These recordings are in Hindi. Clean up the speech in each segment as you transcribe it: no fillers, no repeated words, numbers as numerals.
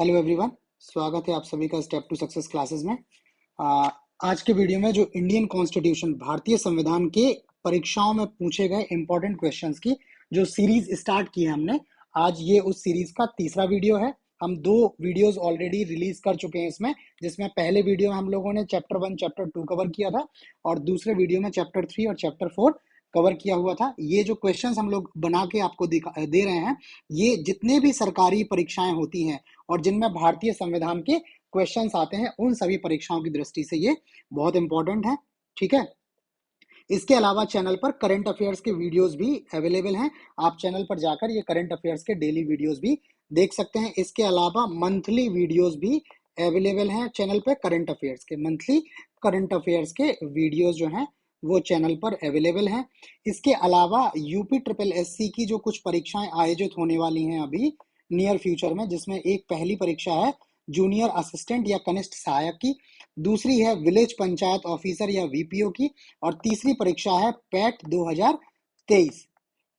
हेलो एवरीवन, स्वागत है आप सभी का स्टेप टू सक्सेस क्लासेस में। आज के वीडियो में जो इंडियन कॉन्स्टिट्यूशन भारतीय संविधान के परीक्षाओं में पूछे गए इंपॉर्टेंट क्वेश्चंस की जो सीरीज स्टार्ट की है हमने, आज ये उस सीरीज का तीसरा वीडियो है। हम दो वीडियोस ऑलरेडी रिलीज कर चुके हैं इसमें, जिसमें पहले वीडियो में हम लोगों ने चैप्टर 1 चैप्टर 2 कवर किया था और दूसरे वीडियो में चैप्टर 3 और चैप्टर 4 कवर किया हुआ था। ये जो क्वेश्चंस हम लोग बना के आपको दे रहे हैं, ये जितने भी सरकारी परीक्षाएं होती हैं और जिनमें भारतीय संविधान के क्वेश्चंस आते हैं, उन सभी परीक्षाओं की दृष्टि से ये बहुत इंपॉर्टेंट है। ठीक है, इसके अलावा चैनल पर करंट अफेयर्स के वीडियोस भी अवेलेबल हैं। आप चैनल पर जाकर ये करंट अफेयर्स के डेली वीडियोस भी देख सकते हैं। इसके अलावा मंथली वीडियोस भी अवेलेबल हैं चैनल पे। करंट अफेयर्स के मंथली करंट अफेयर्स के वीडियोस जो हैं वो चैनल पर अवेलेबल हैं। इसके अलावा यूपी ट्रिपल एससी की जो कुछ परीक्षाएं आयोजित होने वाली हैं अभी नियर फ्यूचर में, जिसमें एक पहली परीक्षा है जूनियर असिस्टेंट या कनिष्ठ सहायक की, दूसरी है विलेज पंचायत ऑफिसर या वीपीओ की, और तीसरी परीक्षा है पैट 2023।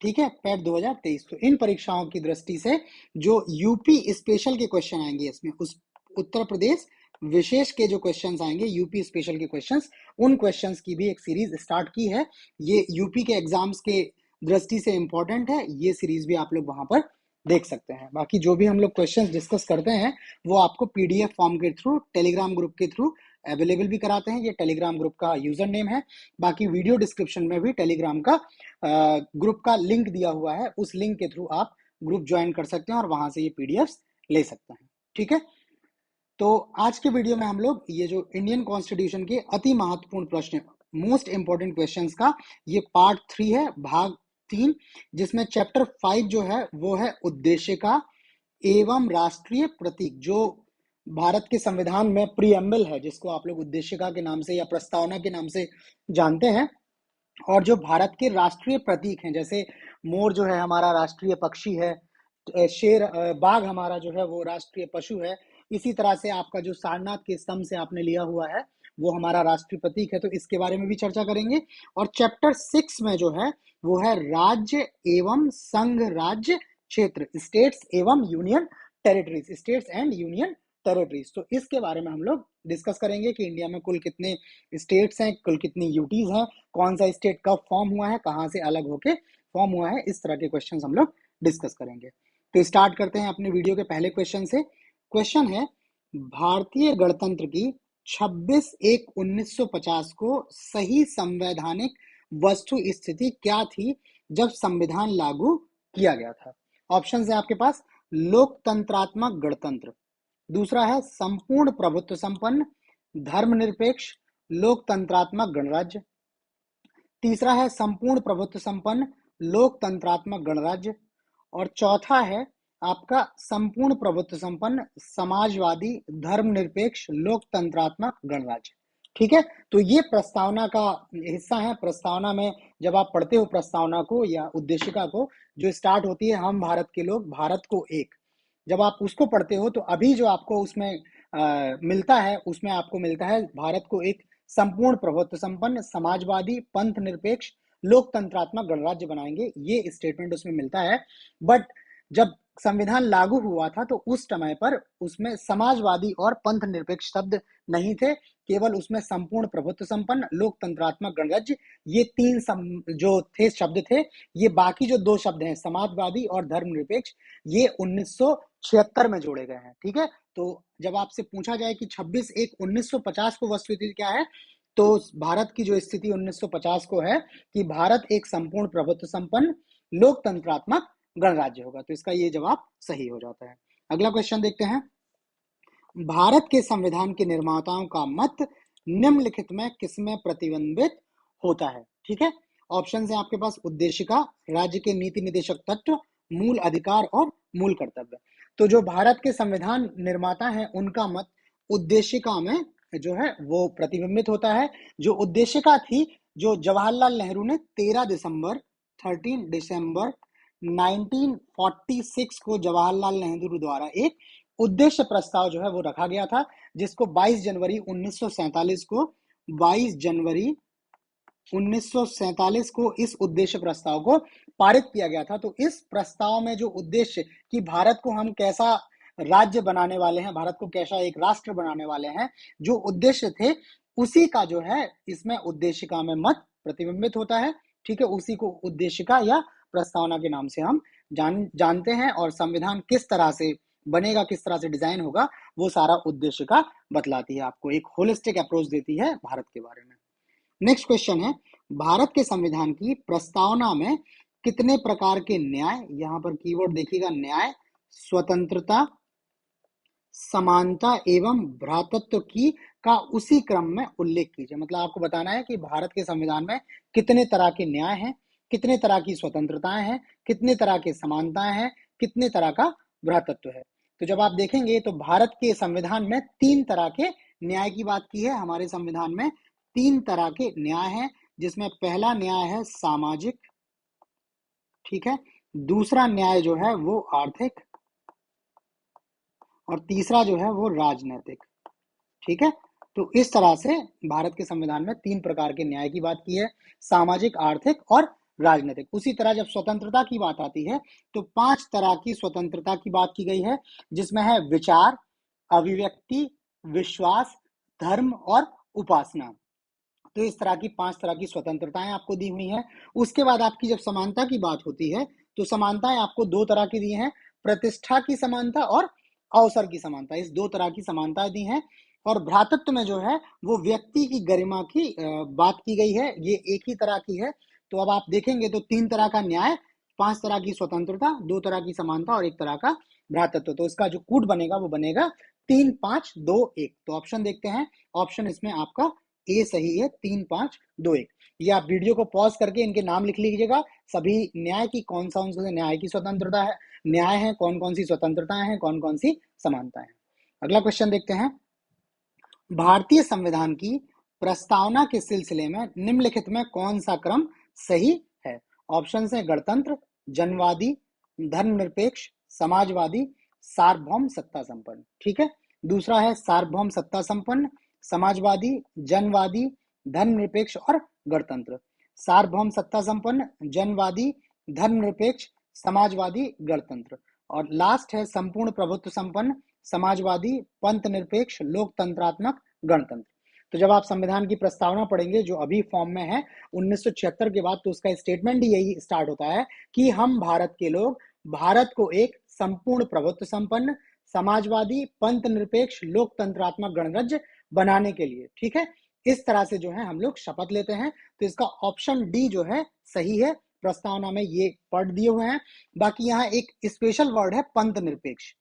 ठीक है, पैट 2023। तो इन परीक्षाओं की दृष्टि से जो यूपी स्पेशल के क्वेश्चन आएंगे इसमें, उस उत्तर प्रदेश विशेष के जो क्वेश्चंस आएंगे यूपी स्पेशल के क्वेश्चंस, उन क्वेश्चंस की भी एक सीरीज स्टार्ट की है। ये यूपी के एग्जाम्स के दृष्टि से इंपॉर्टेंट है, ये सीरीज भी आप लोग वहां पर देख सकते हैं। बाकी जो भी हम लोग क्वेश्चंस डिस्कस करते हैं वो आपको पीडीएफ फॉर्म के थ्रू टेलीग्राम ग्रुप के थ्रू अवेलेबल भी कराते हैं। ये टेलीग्राम ग्रुप का यूजर नेम है। बाकी वीडियो डिस्क्रिप्शन में भी टेलीग्राम का ग्रुप का लिंक दिया हुआ है, उस लिंक के थ्रू आप ग्रुप ज्वाइन कर सकते हैं और वहां से ये पीडीएफ ले सकते हैं। ठीक है, तो आज के वीडियो में हम लोग ये जो इंडियन कॉन्स्टिट्यूशन के अति महत्वपूर्ण प्रश्न, मोस्ट इंपॉर्टेंट क्वेश्चंस का ये पार्ट 3 है, भाग 3, जिसमें चैप्टर 5 जो है वो है उद्देशिका एवं राष्ट्रीय प्रतीक। जो भारत के संविधान में प्रीएम्बल है, जिसको आप लोग उद्देशिका के नाम से या प्रस्तावना के नाम से जानते हैं, और जो भारत के राष्ट्रीय प्रतीक हैं, जैसे मोर जो है हमारा राष्ट्रीय पक्षी है, शेर बाघ हमारा जो है वो राष्ट्रीय पशु है, इसी तरह से आपका जो सारनाथ के स्तंभ से आपने लिया हुआ है वो हमारा राष्ट्रीय प्रतीक है। तो इसके बारे में भी चर्चा करेंगे। और चैप्टर 6 में जो है वो है राज्य एवं संघ राज्य क्षेत्र, स्टेट्स एवं union territories, states and union territories. तो इसके बारे में हम लोग डिस्कस करेंगे कि इंडिया में कुल कितने स्टेट्स हैं, कुल कितनी यूटीज हैं, कौन सा स्टेट कब फॉर्म हुआ है, कहाँ से अलग होके फॉर्म हुआ है, इस तरह के क्वेश्चन हम लोग डिस्कस करेंगे। तो स्टार्ट करते हैं अपने वीडियो के पहले क्वेश्चन से। क्वेश्चन है, भारतीय गणतंत्र की 26/1/1950 को सही संवैधानिक वस्तु स्थिति क्या थी जब संविधान लागू किया गया था? ऑप्शन है आपके पास, लोकतंत्रात्मक गणतंत्र, दूसरा है संपूर्ण प्रभुत्व संपन्न धर्मनिरपेक्ष लोकतंत्रात्मक गणराज्य, तीसरा है संपूर्ण प्रभुत्व संपन्न लोकतंत्रात्मक गणराज्य, और चौथा है आपका संपूर्ण प्रभुत्व संपन्न समाजवादी धर्मनिरपेक्ष लोकतंत्रात्मक गणराज्य। ठीक है, तो ये प्रस्तावना का हिस्सा है। प्रस्तावना में जब आप पढ़ते हो प्रस्तावना को या उद्देशिका को, जो स्टार्ट होती है हम भारत के लोग भारत को एक, जब आप उसको पढ़ते हो तो अभी जो आपको उसमें मिलता है, उसमें आपको मिलता है भारत को एक संपूर्ण प्रभुत्व संपन्न समाजवादी पंथ निरपेक्ष लोकतंत्रात्मक गणराज्य बनाएंगे, ये स्टेटमेंट उसमें मिलता है। बट जब संविधान लागू हुआ था तो उस समय पर उसमें समाजवादी और पंथ निरपेक्ष शब्द नहीं थे, केवल उसमें संपूर्ण प्रभुत्व संपन्न लोकतंत्रात्मक गणराज्य, ये तीन जो थे शब्द थे। ये बाकी जो दो शब्द हैं समाजवादी और धर्मनिरपेक्ष, ये 1976 में जोड़े गए हैं। ठीक है, तो जब आपसे पूछा जाए कि 26/1/1950 को वस्तुस्थिति क्या है, तो भारत की जो स्थिति 1950 को है कि भारत एक संपूर्ण प्रभुत्व संपन्न लोकतंत्रात्मक गणराज्य होगा। तो इसका ये जवाब सही हो जाता है। अगला क्वेश्चन देखते हैं, भारत के संविधान के निर्माताओं का मत निम्नलिखित में किसमें प्रतिबिंबित होता है? ठीक है, ऑप्शन है आपके पास, उद्देशिका, राज्य के नीति निदेशक तत्व, मूल अधिकार और मूल कर्तव्य। तो जो भारत के संविधान निर्माता हैं उनका मत उद्देशिका में जो है वो प्रतिबिंबित होता है। जो उद्देशिका थी, जो जवाहरलाल नेहरू ने 13 दिसंबर 1946 को जवाहरलाल नेहरू द्वारा एक उद्देश्य प्रस्ताव जो है वो रखा गया था, जिसको 22 जनवरी 1947 को 22 जनवरी 1947 को इस उद्देश्य प्रस्ताव को पारित किया गया था। तो इस प्रस्ताव में जो उद्देश्य कि भारत को हम कैसा राज्य बनाने वाले हैं, भारत को कैसा एक राष्ट्र बनाने वाले हैं, जो उद्देश्य थे उसी का जो है इसमें उद्देशिका में मत प्रतिबिंबित होता है। ठीक है, उसी को उद्देशिका या प्रस्तावना के नाम से हम जानते हैं। और संविधान किस तरह से बनेगा, किस तरह से डिजाइन होगा, वो सारा उद्देशिका बतलाती है, आपको एक होलिस्टिक अप्रोच देती है भारत के बारे में। नेक्स्ट क्वेश्चन है, भारत के संविधान की प्रस्तावना में कितने प्रकार के न्याय, यहां पर कीवर्ड देखिएगा, न्याय, स्वतंत्रता, समानता एवं भ्रातृत्व की का उसी क्रम में उल्लेख कीजिए। मतलब आपको बताना है कि भारत के संविधान में कितने तरह के न्याय हैं, कितने तरह की स्वतंत्रताएं हैं, कितने तरह के समानताएं हैं, कितने तरह का भ्रातृत्व है। तो जब आप देखेंगे तो भारत के संविधान में 3 तरह के न्याय की बात की है। हमारे संविधान में 3 तरह के न्याय हैं, जिसमें पहला न्याय है सामाजिक, ठीक है, दूसरा न्याय जो है वो आर्थिक, और तीसरा जो है वो राजनीतिक। ठीक है, तो इस तरह से भारत के संविधान में 3 प्रकार के न्याय की बात की है, सामाजिक, आर्थिक और राजनीतिक। उसी तरह जब स्वतंत्रता की बात आती है तो 5 तरह की स्वतंत्रता की बात की गई है, जिसमें है विचार, अभिव्यक्ति, विश्वास, धर्म और उपासना। तो इस तरह की 5 तरह की स्वतंत्रताएं आपको दी हुई हैं। उसके बाद आपकी जब समानता की बात होती है तो समानताएं आपको 2 तरह की दी हैं, प्रतिष्ठा की समानता और अवसर की समानता। इस 2 तरह की समानता दी हैं। और भ्रातृत्व में जो है वो व्यक्ति की गरिमा की बात की गई है, ये एक ही तरह की है। तो अब आप देखेंगे तो 3 तरह का न्याय, 5 तरह की स्वतंत्रता, 2 तरह की समानता और 1 तरह का भ्रातृत्व। तो इसका जो कूट बनेगा वो बनेगा 3 5 2 1। तो ऑप्शन देखते हैं, ऑप्शन इसमें आपका ए सही है, 3 5 2 1। ये आप वीडियो को पॉज करके इनके नाम लिख लीजिएगा, सभी न्याय की कौन सा उनसे न्याय की स्वतंत्रता है, न्याय है, कौन कौन सी स्वतंत्रताएं हैं, कौन कौन सी समानताएं हैं। अगला क्वेश्चन देखते हैं, भारतीय संविधान की प्रस्तावना के सिलसिले में निम्नलिखित में कौन सा क्रम सही है। ऑप्शन है गणतंत्र, जनवादी, धर्मनिरपेक्ष, समाजवादी, सार्वभौम सत्ता संपन्न। ठीक है, दूसरा है सार्वभौम सत्ता संपन्न, समाजवादी, जनवादी, धर्मनिरपेक्ष और गणतंत्र। सार्वभौम सत्ता संपन्न, जनवादी, धर्मनिरपेक्ष, समाजवादी, गणतंत्र। और लास्ट है संपूर्ण प्रभुत्व संपन्न, समाजवादी, पंथ निरपेक्ष, लोकतंत्रात्मक, गणतंत्र। तो जब आप संविधान की प्रस्तावना पढ़ेंगे जो अभी फॉर्म में है 1976 के बाद, तो उसका स्टेटमेंट ही यही स्टार्ट होता है कि हम भारत के लोग भारत को एक संपूर्ण प्रभुत्व संपन्न, समाजवादी, पंथ निरपेक्ष, लोकतंत्रात्मक गणराज्य बनाने के लिए, ठीक है, इस तरह से जो है हम लोग शपथ लेते हैं। तो इसका ऑप्शन डी जो है सही है, प्रस्तावना में ये पढ़ दिए हुए हैं। बाकी यहाँ एक स्पेशल वर्ड है पंथ निरपेक्ष।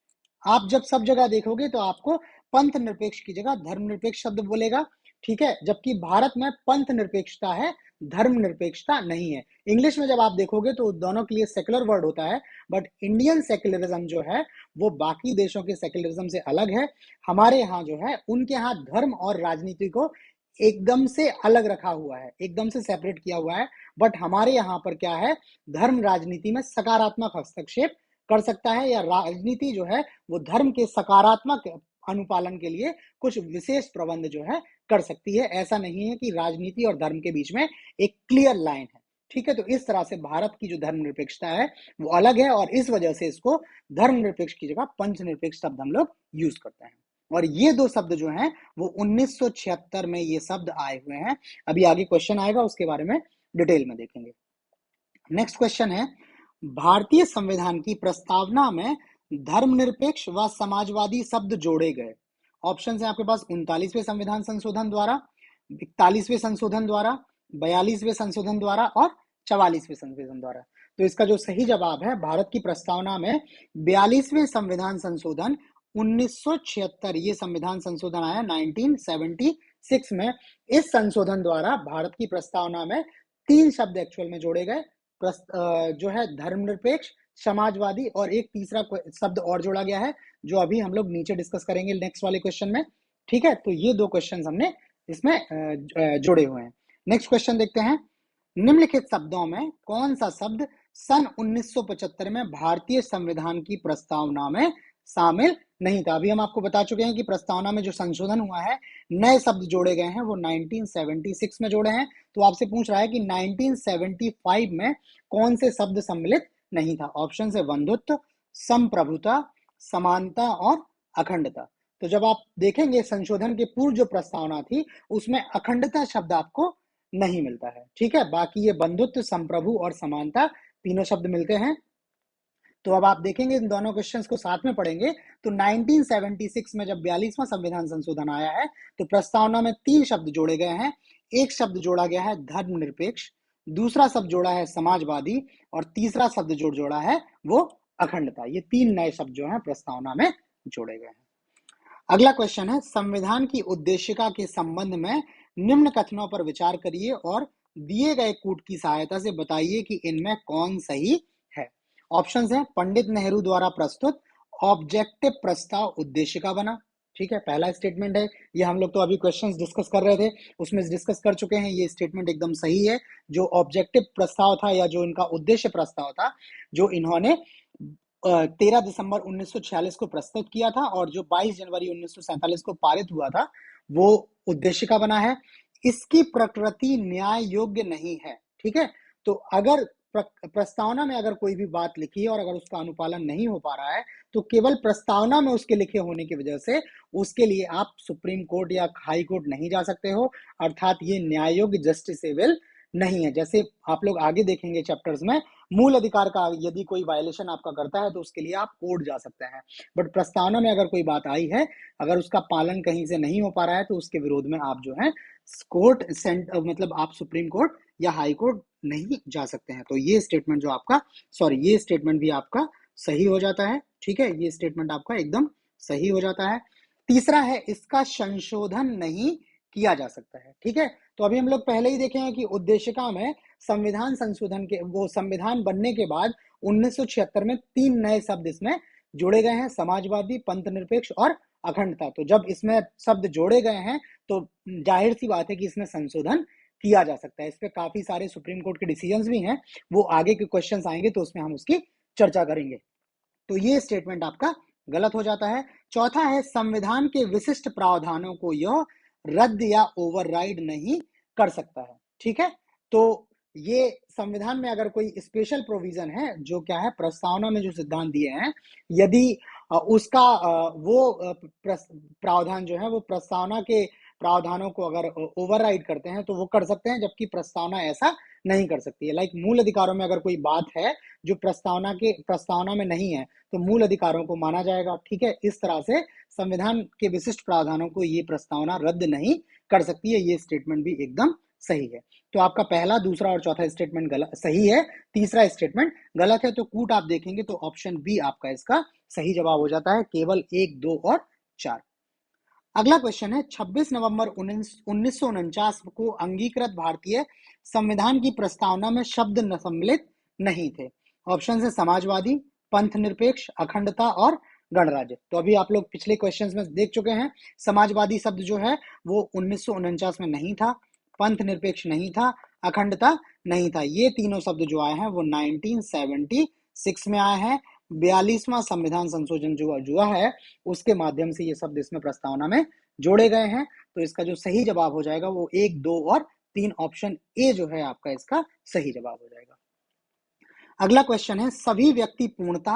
आप जब सब जगह देखोगे तो आपको पंथ निरपेक्ष की जगह धर्मनिरपेक्ष शब्द बोलेगा, ठीक है, जबकि भारत में पंथ निरपेक्षता है, धर्मनिरपेक्षता नहीं है। इंग्लिश में जब आप देखोगे तो दोनों के लिए सेकुलर वर्ड होता है, बट इंडियन सेकुलरिज्म जो है वो बाकी देशों के सेकुलरिज्म से अलग है। हमारे यहाँ जो है उनके यहाँ धर्म और राजनीति को एकदम से अलग रखा हुआ है, एकदम से सेपरेट किया हुआ है। बट हमारे यहाँ पर क्या है, धर्म राजनीति में सकारात्मक हस्तक्षेप कर सकता है, या राजनीति जो है वो धर्म के सकारात्मक अनुपालन के लिए कुछ विशेष प्रबंध जो है कर सकती है। ऐसा नहीं है कि राजनीति और धर्म के बीच में एक क्लियर लाइन है। ठीक है, तो इस तरह से भारत की जो धर्मनिरपेक्षता है वो अलग है, और इस वजह से इसको धर्मनिरपेक्ष की जगह पंचनिरपेक्ष शब्द हम लोग यूज करते हैं। और ये 2 शब्द जो हैं वो 1976 में ये शब्द आए हुए हैं। अभी आगे क्वेश्चन आएगा, उसके बारे में डिटेल में देखेंगे। नेक्स्ट क्वेश्चन है, भारतीय संविधान की प्रस्तावना में धर्मनिरपेक्ष व समाजवादी शब्द जोड़े गए। ऑप्शन है आपके पास 39वें संविधान संशोधन द्वारा, 41वें संशोधन द्वारा, 42वें संशोधन द्वारा और 44वें संशोधन द्वारा। तो इसका जो सही जवाब है, भारत की प्रस्तावना में 42वें संविधान संशोधन 1976, ये संविधान संशोधन आया 1976 में। इस संशोधन द्वारा भारत की प्रस्तावना में 3 शब्द एक्चुअल में जोड़े गए, जो है धर्मनिरपेक्ष, समाजवादी, और एक तीसरा शब्द और जोड़ा गया है जो अभी हम लोग नीचे डिस्कस करेंगे नेक्स्ट वाले क्वेश्चन में। ठीक है, तो ये 2 क्वेश्चन हमने इसमें जोड़े हुए हैं। नेक्स्ट क्वेश्चन देखते हैं, निम्नलिखित शब्दों में कौन सा शब्द सन 1975 में भारतीय संविधान की प्रस्तावना में शामिल नहीं था। अभी हम आपको बता चुके हैं कि प्रस्तावना में जो संशोधन हुआ है, नए शब्द जोड़े गए हैं, वो 1976 में जोड़े हैं। तो आपसे पूछ रहा है कि 1975 में कौन से शब्द सम्मिलित नहीं था। ऑप्शन है बंधुत्व, संप्रभुता, समानता और अखंडता। तो जब आप देखेंगे संशोधन के पूर्व जो प्रस्तावना थी उसमें अखंडता शब्द आपको नहीं मिलता है, ठीक है। बाकी ये बंधुत्व, संप्रभु और समानता तीनों शब्द मिलते हैं। तो अब आप देखेंगे इन दोनों क्वेश्चंस को साथ में पढ़ेंगे तो 1976 में जब 42वां संविधान संशोधन आया है तो प्रस्तावना में 3 शब्द जोड़े गए हैं। एक शब्द जोड़ा गया है धर्मनिरपेक्ष, दूसरा शब्द जोड़ा है समाजवादी और तीसरा शब्द जो जोड़ा है वो अखंडता। ये 3 नए शब्द जो हैं प्रस्तावना में जोड़े गए हैं। अगला क्वेश्चन है संविधान की उद्देशिका के संबंध में निम्न कथनों पर विचार करिए और दिए गए कूट की सहायता से बताइए कि इनमें कौन सही है। ऑप्शंस हैं पंडित नेहरू द्वारा प्रस्तुत ऑब्जेक्टिव प्रस्ताव उद्देशिका बना, ठीक है, पहला स्टेटमेंट है। ये हम लोग तो अभी क्वेश्चंस डिस्कस कर रहे थे उसमें डिस्कस कर चुके हैं, ये स्टेटमेंट एकदम सही है। जो ऑब्जेक्टिव प्रस्ताव था या जो इनका उद्देश्य प्रस्ताव था जो इन्होंने 13 दिसंबर 1946 को प्रस्तुत किया था और जो 22 जनवरी 1947 को पारित हुआ था वो उद्देशिका बना है। इसकी प्रकृति न्याय योग्य नहीं है, ठीक है। तो अगर प्रस्तावना में अगर कोई भी बात लिखी है और अगर उसका अनुपालन नहीं हो पा रहा है तो केवल प्रस्तावना में उसके लिखे होने की वजह से उसके लिए आप सुप्रीम कोर्ट या हाई कोर्ट नहीं जा सकते हो, अर्थात ये न्याय योग्य जस्टिसेबल नहीं है। जैसे आप लोग आगे देखेंगे चैप्टर्स में मूल अधिकार का यदि कोई वायलेशन आपका करता है तो उसके लिए आप कोर्ट जा सकते हैं, बट प्रस्तावना में अगर कोई बात आई है अगर उसका पालन कहीं से नहीं हो पा रहा है तो उसके विरोध में आप जो है कोर्ट मतलब आप सुप्रीम कोर्ट या हाई कोर्ट नहीं जा सकते हैं। तो ये स्टेटमेंट जो आपका ये स्टेटमेंट भी आपका सही हो जाता है, ठीक है, ये स्टेटमेंट आपका एकदम सही हो जाता है। तीसरा है इसका संशोधन नहीं किया जा सकता है, ठीक है। तो अभी हम लोग पहले ही देखे हैं कि उद्देशिका में संविधान संशोधन के वो संविधान बनने के बाद 1976 में 3 नए शब्द इसमें जोड़े गए हैं, समाजवादी, पंथ निरपेक्ष और अखंडता। तो जब इसमें शब्द जोड़े गए हैं तो जाहिर सी बात है कि इसमें संशोधन किया जा सकता है। इस पे काफी सारे सुप्रीम कोर्ट के डिसीजंस भी हैं, वो आगे के क्वेश्चंस आएंगे तो उसमें हम उसकी चर्चा करेंगे। तो ये स्टेटमेंट आपका गलत हो जाता है। चौथा है संविधान के विशिष्ट प्रावधानों को यह रद्द या ओवरराइड नहीं कर सकता है, ठीक है। तो ये संविधान में अगर कोई स्पेशल प्रोविजन है जो क्या है प्रस्तावना में जो सिद्धांत दिए हैं यदि उसका वो प्रावधान जो है वो प्रस्तावना के प्रावधानों को अगर ओवरराइड करते हैं तो वो कर सकते हैं, जबकि प्रस्तावना ऐसा नहीं कर सकती है। लाइक मूल अधिकारों में अगर कोई बात है जो प्रस्तावना में नहीं है तो मूल अधिकारों को माना जाएगा, ठीक है। इस तरह से संविधान के विशिष्ट प्रावधानों को ये प्रस्तावना रद्द नहीं कर सकती है। ये स्टेटमेंट भी एकदम सही है। तो आपका पहला, दूसरा और चौथा स्टेटमेंट गलत सही है, तीसरा स्टेटमेंट गलत है। तो कूट आप देखेंगे तो ऑप्शन बी आपका इसका सही जवाब हो जाता है, केवल 1, 2 और 4। अगला क्वेश्चन है 26 नवंबर 1949 को अंगीकृत भारतीय संविधान की प्रस्तावना में शब्द न सम्मिलित नहीं थे। ऑप्शन है समाजवादी, पंथ निरपेक्ष, अखंडता और गणराज्य। तो अभी आप लोग पिछले क्वेश्चंस में देख चुके हैं समाजवादी शब्द जो है वो 1949 में नहीं था, पंथ निरपेक्ष नहीं था, अखंडता नहीं था। ये तीनों शब्द जो आए हैं वो 1976 में आए हैं। 42वां संविधान संशोधन जो हुआ है उसके माध्यम से ये शब्द इसमें प्रस्तावना में जोड़े गए हैं। तो इसका जो सही जवाब हो जाएगा वो 1, 2 और 3 ऑप्शन ए जो है आपका इसका सही जवाब हो जाएगा। अगला क्वेश्चन है सभी व्यक्ति पूर्णता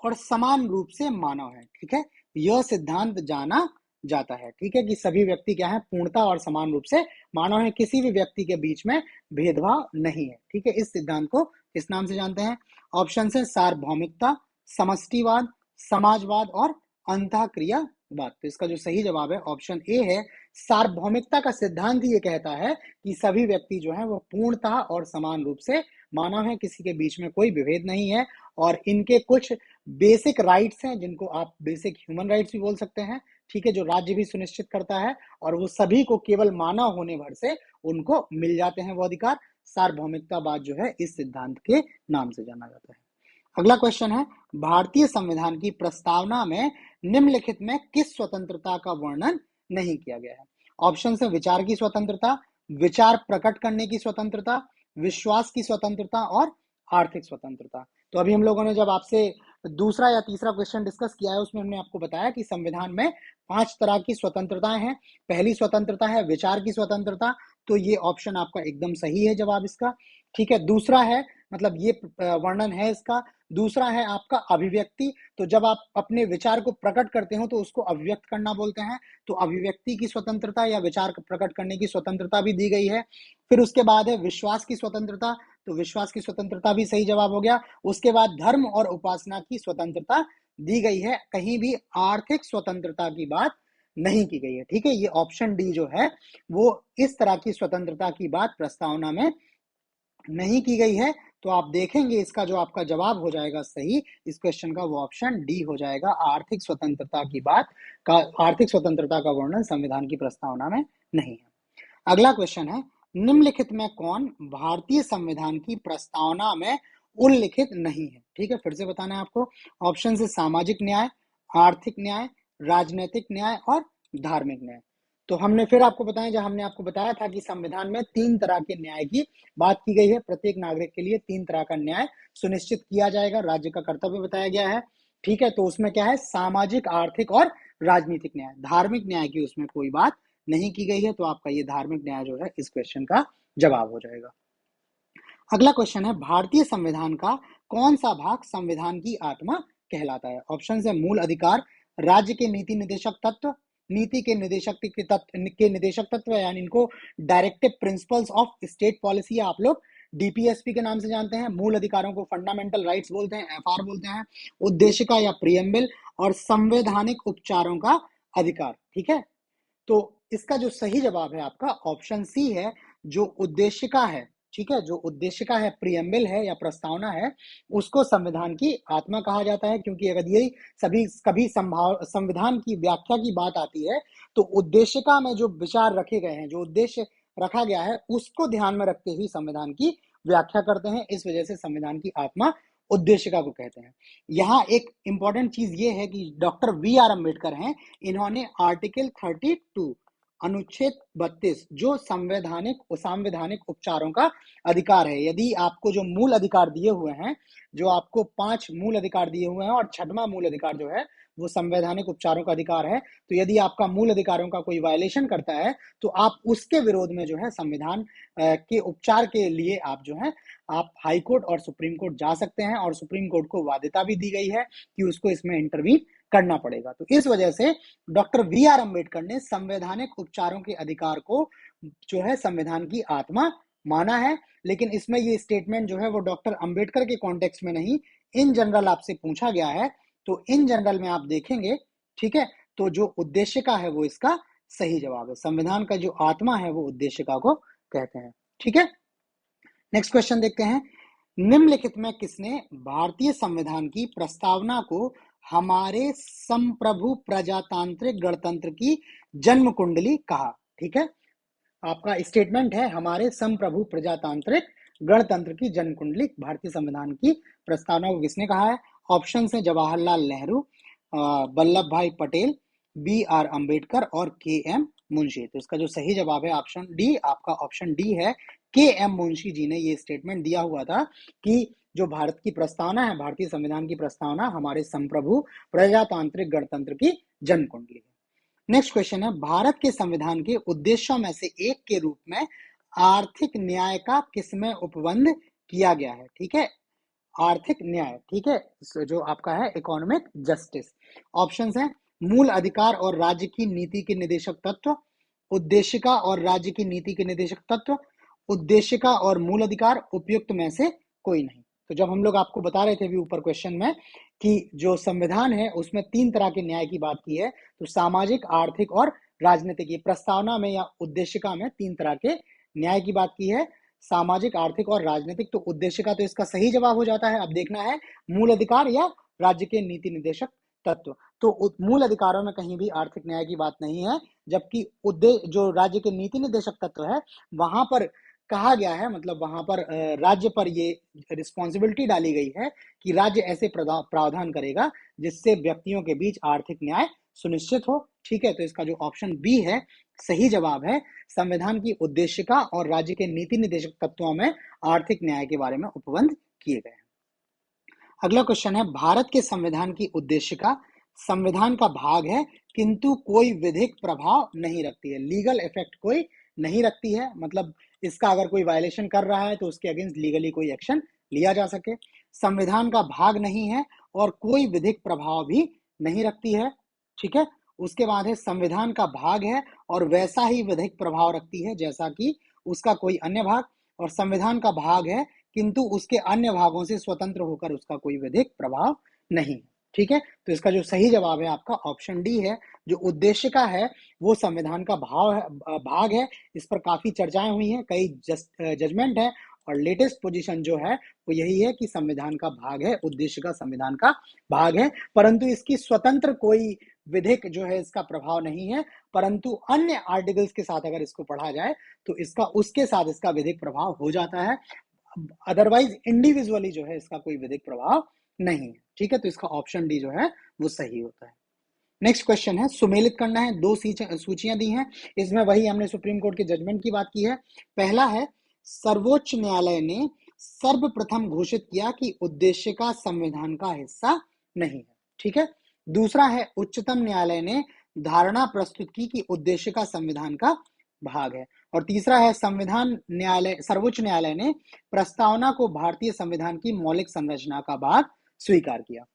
और समान रूप से मानव है, ठीक है। यह सिद्धांत जाना जाता है, ठीक है, कि सभी व्यक्ति क्या है पूर्णता और समान रूप से मानव है, किसी भी व्यक्ति के बीच में भेदभाव नहीं है, ठीक है। इस सिद्धांत को किस नाम से जानते हैं? ऑप्शन है सार्वभौमिकता, समष्टिवाद, समाजवाद और अंतःक्रियावाद। तो इसका जो सही जवाब है ऑप्शन ए है। सार्वभौमिकता का सिद्धांत ये कहता है कि सभी व्यक्ति जो है वो पूर्णतः और समान रूप से मानव है, किसी के बीच में कोई विभेद नहीं है और इनके कुछ बेसिक राइट्स हैं जिनको आप बेसिक ह्यूमन राइट्स भी बोल सकते हैं, ठीक है, जो राज्य भी सुनिश्चित करता है और वो सभी को केवल मानव होने भर से उनको मिल जाते हैं वो अधिकार। सार्वभौमिकतावाद जो है इस सिद्धांत के नाम से जाना जाता है। अगला क्वेश्चन है भारतीय संविधान की प्रस्तावना में निम्नलिखित में किस स्वतंत्रता का वर्णन नहीं किया गया है? ऑप्शन है विचार की स्वतंत्रता, विचार प्रकट करने की स्वतंत्रता, विश्वास की स्वतंत्रता और आर्थिक स्वतंत्रता। तो अभी हम लोगों ने जब आपसे दूसरा या तीसरा क्वेश्चन डिस्कस किया है उसमें हमने आपको बताया कि संविधान में 5 तरह की स्वतंत्रताएं हैं। पहली स्वतंत्रता है विचार की स्वतंत्रता, तो ये ऑप्शन आपका एकदम सही है जवाब इसका, ठीक है। दूसरा है मतलब ये वर्णन है इसका। दूसरा है आपका अभिव्यक्ति, तो जब आप अपने विचार को प्रकट करते हो तो उसको अभिव्यक्त करना बोलते हैं, तो अभिव्यक्ति की स्वतंत्रता या विचार प्रकट करने की स्वतंत्रता भी दी गई है। फिर उसके बाद है विश्वास की स्वतंत्रता, तो विश्वास की स्वतंत्रता भी सही जवाब हो गया। उसके बाद धर्म और उपासना की स्वतंत्रता दी गई है, कहीं भी आर्थिक स्वतंत्रता की बात नहीं की गई है। ठीक है, ये ऑप्शन डी जो है वो इस तरह की स्वतंत्रता की बात प्रस्तावना में नहीं की गई है। तो आप देखेंगे इसका जो आपका जवाब हो जाएगा सही इस क्वेश्चन का, वो ऑप्शन डी हो जाएगा। आर्थिक स्वतंत्रता की बात का, आर्थिक स्वतंत्रता का वर्णन संविधान की प्रस्तावना में नहीं है। अगला क्वेश्चन है, निम्नलिखित में कौन भारतीय संविधान की प्रस्तावना में उल्लिखित नहीं है? ठीक है, फिर से बताना है आपको। ऑप्शन से सामाजिक न्याय, आर्थिक न्याय, राजनीतिक न्याय और धार्मिक न्याय। तो हमने फिर आपको बताया, जब हमने आपको बताया था कि संविधान में 3 तरह के न्याय की बात की गई है, प्रत्येक नागरिक के लिए 3 तरह का न्याय सुनिश्चित किया जाएगा, राज्य का कर्तव्य बताया गया है। ठीक है, तो उसमें क्या है, सामाजिक, आर्थिक और राजनीतिक न्याय। धार्मिक न्याय की उसमें कोई बात नहीं की गई है, तो आपका ये धार्मिक न्याय जो है इस क्वेश्चन का जवाब हो जाएगा। अगला क्वेश्चन है, भारतीय संविधान का कौन सा भाग संविधान की आत्मा कहलाता है? ऑप्शन है मूल अधिकार, राज्य के नीति निदेशक तत्व, नीति के निदेशक तत्व यानी इनको directive principles of state policy, आप लोग डीपीएसपी के नाम से जानते हैं। मूल अधिकारों को फंडामेंटल राइट्स बोलते हैं, एफआर बोलते हैं। उद्देशिका या प्रियम्बल, और संवैधानिक उपचारों का अधिकार। ठीक है, तो इसका जो सही जवाब है आपका ऑप्शन सी है, जो उद्देशिका है। ठीक है, जो उद्देशिका है, प्रियम्बल है या प्रस्तावना है, उसको संविधान की आत्मा कहा जाता है, क्योंकि अगर यही सभी कभी संविधान की व्याख्या की बात आती है तो उद्देशिका में जो विचार रखे गए हैं, जो उद्देश्य रखा गया है, उसको ध्यान में रखते हुए संविधान की व्याख्या करते हैं। इस वजह से संविधान की आत्मा उद्देशिका को कहते हैं। यहाँ एक इंपॉर्टेंट चीज ये है कि डॉक्टर वी आर अम्बेडकर हैं, इन्होंने आर्टिकल 32 अनुच्छेद 32 जो सांवैधानिक उपचारों का अधिकार है, यदि आपको जो मूल अधिकार दिए हुए हैं, जो आपको 5 मूल अधिकार दिए हुए हैं और 6वां मूल अधिकार जो है वो संवैधानिक उपचारों का अधिकार है, तो यदि आपका मूल अधिकारों का कोई वायलेशन करता है तो आप उसके विरोध में जो है संविधान के उपचार के लिए आप जो है आप हाई कोर्ट और सुप्रीम कोर्ट जा सकते हैं, और सुप्रीम कोर्ट को बाध्यता भी दी गई है कि उसको इसमें इंटरवीन करना पड़ेगा। तो इस वजह से डॉक्टर वी आर अम्बेडकर ने संवैधानिक उपचारों के अधिकार को जो है संविधान की आत्मा माना है। लेकिन इसमें ये स्टेटमेंट जो है वो डॉक्टर अम्बेडकर के कॉन्टेक्स्ट में नहीं, इन जनरल आपसे पूछा गया है, तो इन जनरल में आप देखेंगे। ठीक है, तो जो उद्देशिका है वो इसका सही जवाब है। संविधान का जो आत्मा है वो उद्देशिका को कहते हैं। ठीक है, नेक्स्ट क्वेश्चन देखते हैं, निम्नलिखित में किसने भारतीय संविधान की प्रस्तावना को हमारे संप्रभु प्रजातांत्रिक गणतंत्र की जन्म कुंडली कहा? ठीक है, आपका स्टेटमेंट है हमारे संप्रभु प्रजातांत्रिक गणतंत्र की जन्म कुंडली भारतीय संविधान की प्रस्तावना को किसने कहा है? ऑप्शन है जवाहरलाल नेहरू, वल्लभ भाई पटेल, बी आर अम्बेडकर और के एम मुंशी। तो इसका जो सही जवाब है ऑप्शन डी, आपका ऑप्शन डी है। के एम मुंशी जी ने ये स्टेटमेंट दिया हुआ था कि जो भारत की प्रस्तावना है, भारतीय संविधान की प्रस्तावना हमारे संप्रभु प्रजातांत्रिक गणतंत्र की जन्म कुंडली है। नेक्स्ट क्वेश्चन है, भारत के संविधान के उद्देश्यों में से एक के रूप में आर्थिक न्याय का किसमें उपबंध किया गया है? ठीक है, आर्थिक न्याय। ठीक है, जो आपका है इकोनॉमिक जस्टिस। ऑप्शंस हैं मूल अधिकार और राज्य की नीति के निदेशक तत्व, उद्देशिका और राज्य की नीति के निदेशक तत्व, उद्देशिका और मूल अधिकार, उपयुक्त में से कोई नहीं। तो जब हम लोग आपको बता रहे थे अभी ऊपर क्वेश्चन में कि जो संविधान है उसमें 3 तरह के न्याय की बात की है, तो सामाजिक, आर्थिक और राजनीतिक, ये प्रस्तावना में या उद्देशिका में 3 तरह के न्याय की बात की है, सामाजिक, आर्थिक और राजनीतिक। तो उद्देशिका तो इसका सही जवाब हो जाता है। अब देखना है मूल अधिकार या राज्य के नीति निर्देशक तत्व। तो मूल अधिकारों में कहीं भी आर्थिक न्याय की बात नहीं है, जबकि जो राज्य के नीति निर्देशक तत्व है वहां पर कहा गया है, मतलब वहां पर राज्य पर ये रिस्पॉन्सिबिलिटी डाली गई है कि राज्य ऐसे प्रावधान करेगा जिससे व्यक्तियों के बीच आर्थिक न्याय सुनिश्चित हो। ठीक है, तो इसका जो ऑप्शन बी है सही जवाब है। संविधान की उद्देशिका और राज्य के नीति निर्देशक तत्वों में आर्थिक न्याय के बारे में उपबंध किए गए हैं। अगला क्वेश्चन है, भारत के संविधान की उद्देशिका संविधान का भाग है किंतु कोई विधिक प्रभाव नहीं रखती है, लीगल इफेक्ट कोई नहीं रखती है, मतलब इसका अगर कोई वायलेशन कर रहा है तो उसके अगेंस्ट लीगली कोई एक्शन लिया जा सके, संविधान का भाग नहीं है और कोई विधिक प्रभाव भी नहीं रखती है। ठीक है, उसके बाद है संविधान का भाग है और वैसा ही विधिक प्रभाव रखती है जैसा कि उसका कोई अन्य भाग, और संविधान का भाग है किंतु उसके अन्य भागों से स्वतंत्र होकर उसका कोई विधिक प्रभाव नहीं। ठीक है, तो इसका जो सही जवाब है आपका ऑप्शन डी है। जो उद्देश्य का है वो संविधान का भाग है। इस पर काफी चर्चाएं हुई हैं, कई जजमेंट है, और लेटेस्ट पोजीशन जो है वो यही है कि संविधान का भाग है, उद्देश्य का संविधान का भाग है, परंतु इसकी स्वतंत्र कोई विधिक जो है इसका प्रभाव नहीं है, परंतु अन्य आर्टिकल्स के साथ अगर इसको पढ़ा जाए तो इसका उसके साथ इसका विधिक प्रभाव हो जाता है। अदरवाइज इंडिविजुअली जो है इसका कोई विधिक प्रभाव नहीं है। ठीक है, तो इसका ऑप्शन डी जो है वो सही होता है। नेक्स्ट क्वेश्चन है, सुमेलित करना है, दो सूचियां दी हैं, इसमें वही हमने सुप्रीम कोर्ट के जजमेंट की बात की है। पहला है, सर्वोच्च न्यायालय ने सर्वप्रथम घोषित किया कि उद्देश्य का संविधान का हिस्सा नहीं है। ठीक है, दूसरा है, उच्चतम न्यायालय ने धारणा प्रस्तुत की कि उद्देश्य का संविधान का भाग है, और तीसरा है, संविधान न्यायालय सर्वोच्च न्यायालय ने प्रस्तावना को भारतीय संविधान की मौलिक संरचना का भाग स्वीकार किया।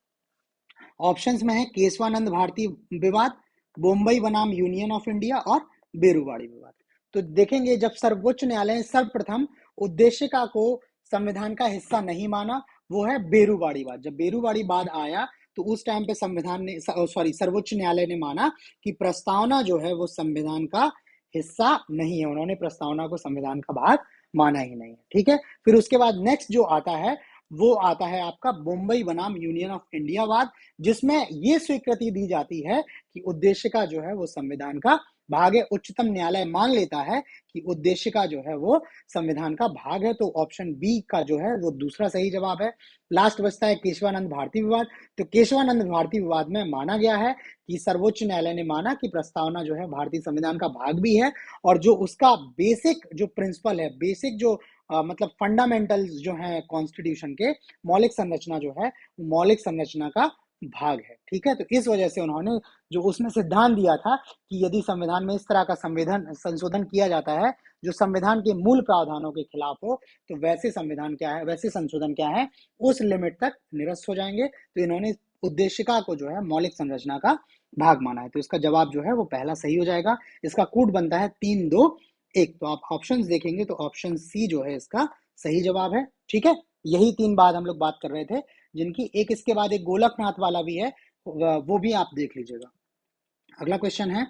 ऑप्शंस में है केशवानंद भारती विवाद, बम्बई बनाम यूनियन ऑफ इंडिया और बेरूवाड़ी विवाद। तो देखेंगे, जब सर्वोच्च न्यायालय ने सर्वप्रथम उद्देश्य का को संविधान का हिस्सा नहीं माना, वो है बेरूवाड़ी वाद। जब बेरूवाड़ी वाद आया तो उस टाइम पे संविधान ने सर्वोच्च न्यायालय ने माना कि प्रस्तावना जो है वो संविधान का हिस्सा नहीं है, उन्होंने प्रस्तावना को संविधान का भाग माना ही नहीं है। ठीक है, फिर उसके बाद नेक्स्ट जो आता है वो आता है आपका मुंबई बनाम यूनियन ऑफ इंडिया वाद, जिसमें ये स्वीकृति दी जाती है कि उद्देश्य का जो है वो संविधान का भाग है। उच्चतम न्यायालय मान लेता है कि उद्देश्य का जो है वो संविधान का भाग है, तो ऑप्शन बी का जो है वो दूसरा सही जवाब है। लास्ट बचता है केशवानंद भारती विवाद। तो केशवानंद भारती विवाद में माना गया है कि सर्वोच्च न्यायालय ने माना कि प्रस्तावना जो है भारतीय संविधान का भाग भी है, और जो उसका बेसिक जो प्रिंसिपल है, बेसिक जो मतलब फंडामेंटल्स जो है कॉन्स्टिट्यूशन के, मौलिक संरचना जो है मौलिक संरचना का भाग है। ठीक है, तो इस वजह से उन्होंने जो उसमें सिद्धांत दिया था कि यदि संविधान में इस तरह का संशोधन किया जाता है जो संविधान के मूल प्रावधानों के खिलाफ हो, तो वैसे संविधान क्या है, वैसे संशोधन क्या है, उस लिमिट तक निरस्त हो जाएंगे। तो इन्होंने उद्देशिका को जो है मौलिक संरचना का भाग माना है, तो इसका जवाब जो है वो पहला सही हो जाएगा। इसका कूट बनता है 3-2-1। तो आप ऑप्शंस देखेंगे तो ऑप्शन सी जो है इसका सही जवाब है। ठीक है, यही 3 बात हम लोग बात कर रहे थे, जिनकी एक इसके बाद एक गोलकनाथ वाला भी है, वो भी आप देख लीजिएगा। अगला क्वेश्चन है,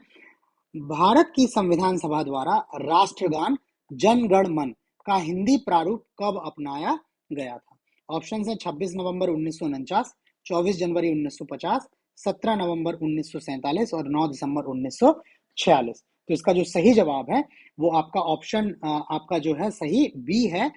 भारत की संविधान सभा द्वारा राष्ट्रगान जन गण मन का हिंदी प्रारूप कब अपनाया गया था? ऑप्शन है 26 नवंबर 1949, 24 जनवरी 1950, 17 नवंबर 1947 और 9 दिसंबर 1946। तो इसका जो सही जवाब है वो आपका ऑप्शन आपका जो है सही बी है।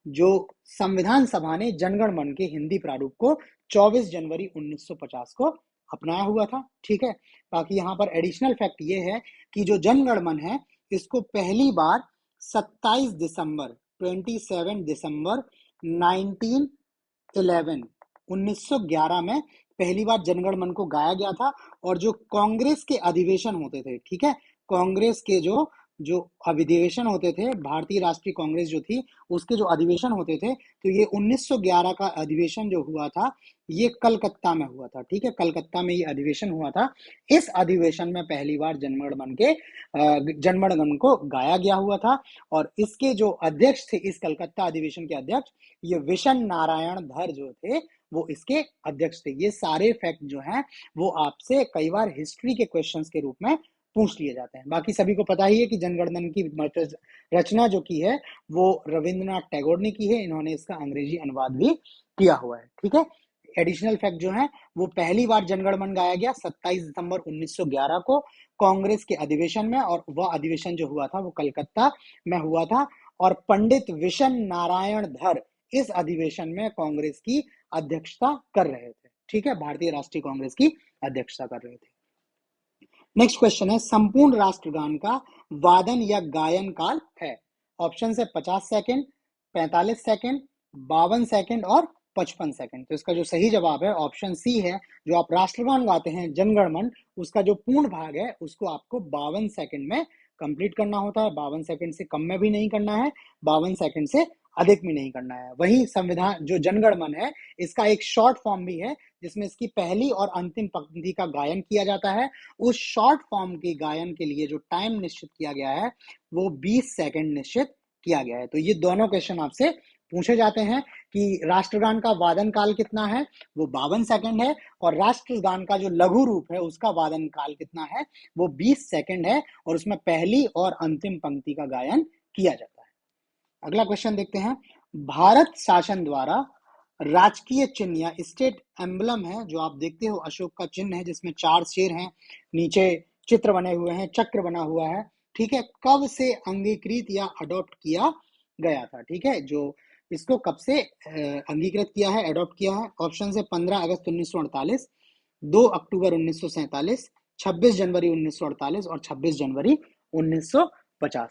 जो संविधान सभा ने जनगण मन के हिंदी प्रारूप को 24 जनवरी 1950 को अपनाया हुआ था। ठीक है, बाकी यहाँ पर एडिशनल फैक्ट ये है कि जो जनगण मन है इसको पहली बार 27 दिसंबर 1911 में पहली बार जनगण मन को गाया गया था। और जो कांग्रेस के अधिवेशन होते थे, ठीक है, कांग्रेस के जो जो अधिवेशन होते थे, भारतीय राष्ट्रीय कांग्रेस जो थी उसके जो अधिवेशन होते थे, तो ये 1911 का अधिवेशन जो हुआ था ये कलकत्ता में हुआ था। ठीक है, कलकत्ता में ये अधिवेशन हुआ था। इस अधिवेशन में पहली बार जनगण मन को गाया गया हुआ था, और इसके जो अध्यक्ष थे, इस कलकत्ता अधिवेशन के अध्यक्ष, ये विशन नारायण धर जो थे वो इसके अध्यक्ष थे। ये सारे फैक्ट जो हैं वो आपसे कई बार हिस्ट्री के क्वेश्चंस के रूप में पूछ लिए जाते हैं। बाकी सभी को पता ही है कि जनगण मन की रचना जो की है वो रविंद्रनाथ टैगोर ने की है, इन्होंने इसका अंग्रेजी अनुवाद भी किया हुआ है। ठीक है, एडिशनल फैक्ट जो है वो पहली बार जनगण मन गाया गया 27 दिसंबर 1911 को कांग्रेस के अधिवेशन में, और वह अधिवेशन जो हुआ था वो कलकत्ता में हुआ था, और पंडित विशन नारायण धर इस अधिवेशन में कांग्रेस की अध्यक्षता कर रहे थे। ठीक है, भारतीय राष्ट्रीय कांग्रेस की अध्यक्षता कर रहे थे। नेक्स्ट क्वेश्चन है, संपूर्ण राष्ट्रगान का वादन या गायन काल है? ऑप्शन है 50 सेकंड, 45 सेकंड, 52 सेकंड और 55 सेकंड। तो इसका जो सही जवाब है ऑप्शन सी है। जो आप राष्ट्रगान गाते हैं जनगण मन, उसका जो पूर्ण भाग है उसको आपको 52 सेकंड में कंप्लीट करना होता है। 52 सेकंड से कम में भी नहीं करना है, 52 सेकंड से अधिक भी नहीं करना है। वही संविधान जो जनगण मन है, इसका एक शॉर्ट फॉर्म भी है जिसमें इसकी पहली और अंतिम पंक्ति का गायन किया जाता है। उस शॉर्ट फॉर्म के गायन के लिए जो टाइम निश्चित किया गया है वो 20 सेकंड निश्चित किया गया है। तो ये दोनों क्वेश्चन आपसे पूछे जाते हैं कि राष्ट्रगान का वादन काल कितना है, वो 52 सेकंड है, और राष्ट्रगान का जो लघु रूप है उसका वादन काल कितना है, वो 20 सेकंड है, और उसमें पहली और अंतिम पंक्ति का गायन किया जाता है। अगला क्वेश्चन देखते हैं। भारत शासन द्वारा राजकीय चिन्ह या स्टेट एम्बलम है, जो आप देखते हो अशोक का चिन्ह है जिसमें 4 शेर हैं, नीचे चित्र बने हुए हैं, चक्र बना हुआ है, ठीक है, कब से अंगीकृत या अडॉप्ट किया गया था? ठीक है, जो इसको कब से अंगीकृत किया है, अडॉप्ट किया है? ऑप्शन है 15 अगस्त 1948, 2 अक्टूबर 1947, 26 जनवरी 1948 और 26 जनवरी 1950।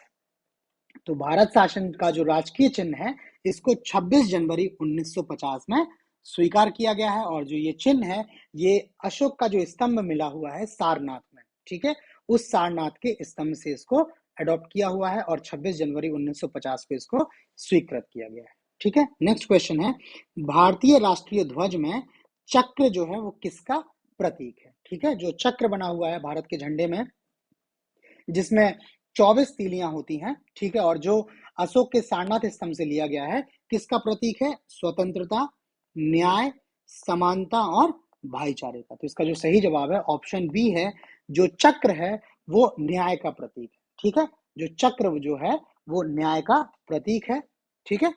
तो भारत शासन का जो राजकीय चिन्ह है इसको 26 जनवरी 1950 में स्वीकार किया गया है, और जो ये चिन्ह है ये अशोक का जो स्तंभ मिला हुआ है सारनाथ में, ठीक है, उस सारनाथ के स्तंभ से इसको अडॉप्ट किया हुआ है और 26 जनवरी 1950 को इसको स्वीकृत किया गया है। ठीक है, नेक्स्ट क्वेश्चन है, भारतीय राष्ट्रीय ध्वज में चक्र जो है वो किसका प्रतीक है? ठीक है, जो चक्र बना हुआ है भारत के झंडे में जिसमें 24 तीलियां होती हैं, ठीक है, और जो अशोक के सारनाथ स्तंभ से लिया गया है, किसका प्रतीक है? स्वतंत्रता, न्याय, समानता और भाईचारे का। तो इसका जो सही जवाब है ऑप्शन बी है, जो चक्र है वो न्याय का प्रतीक है। ठीक है, जो चक्र जो है वो न्याय का प्रतीक है। ठीक है,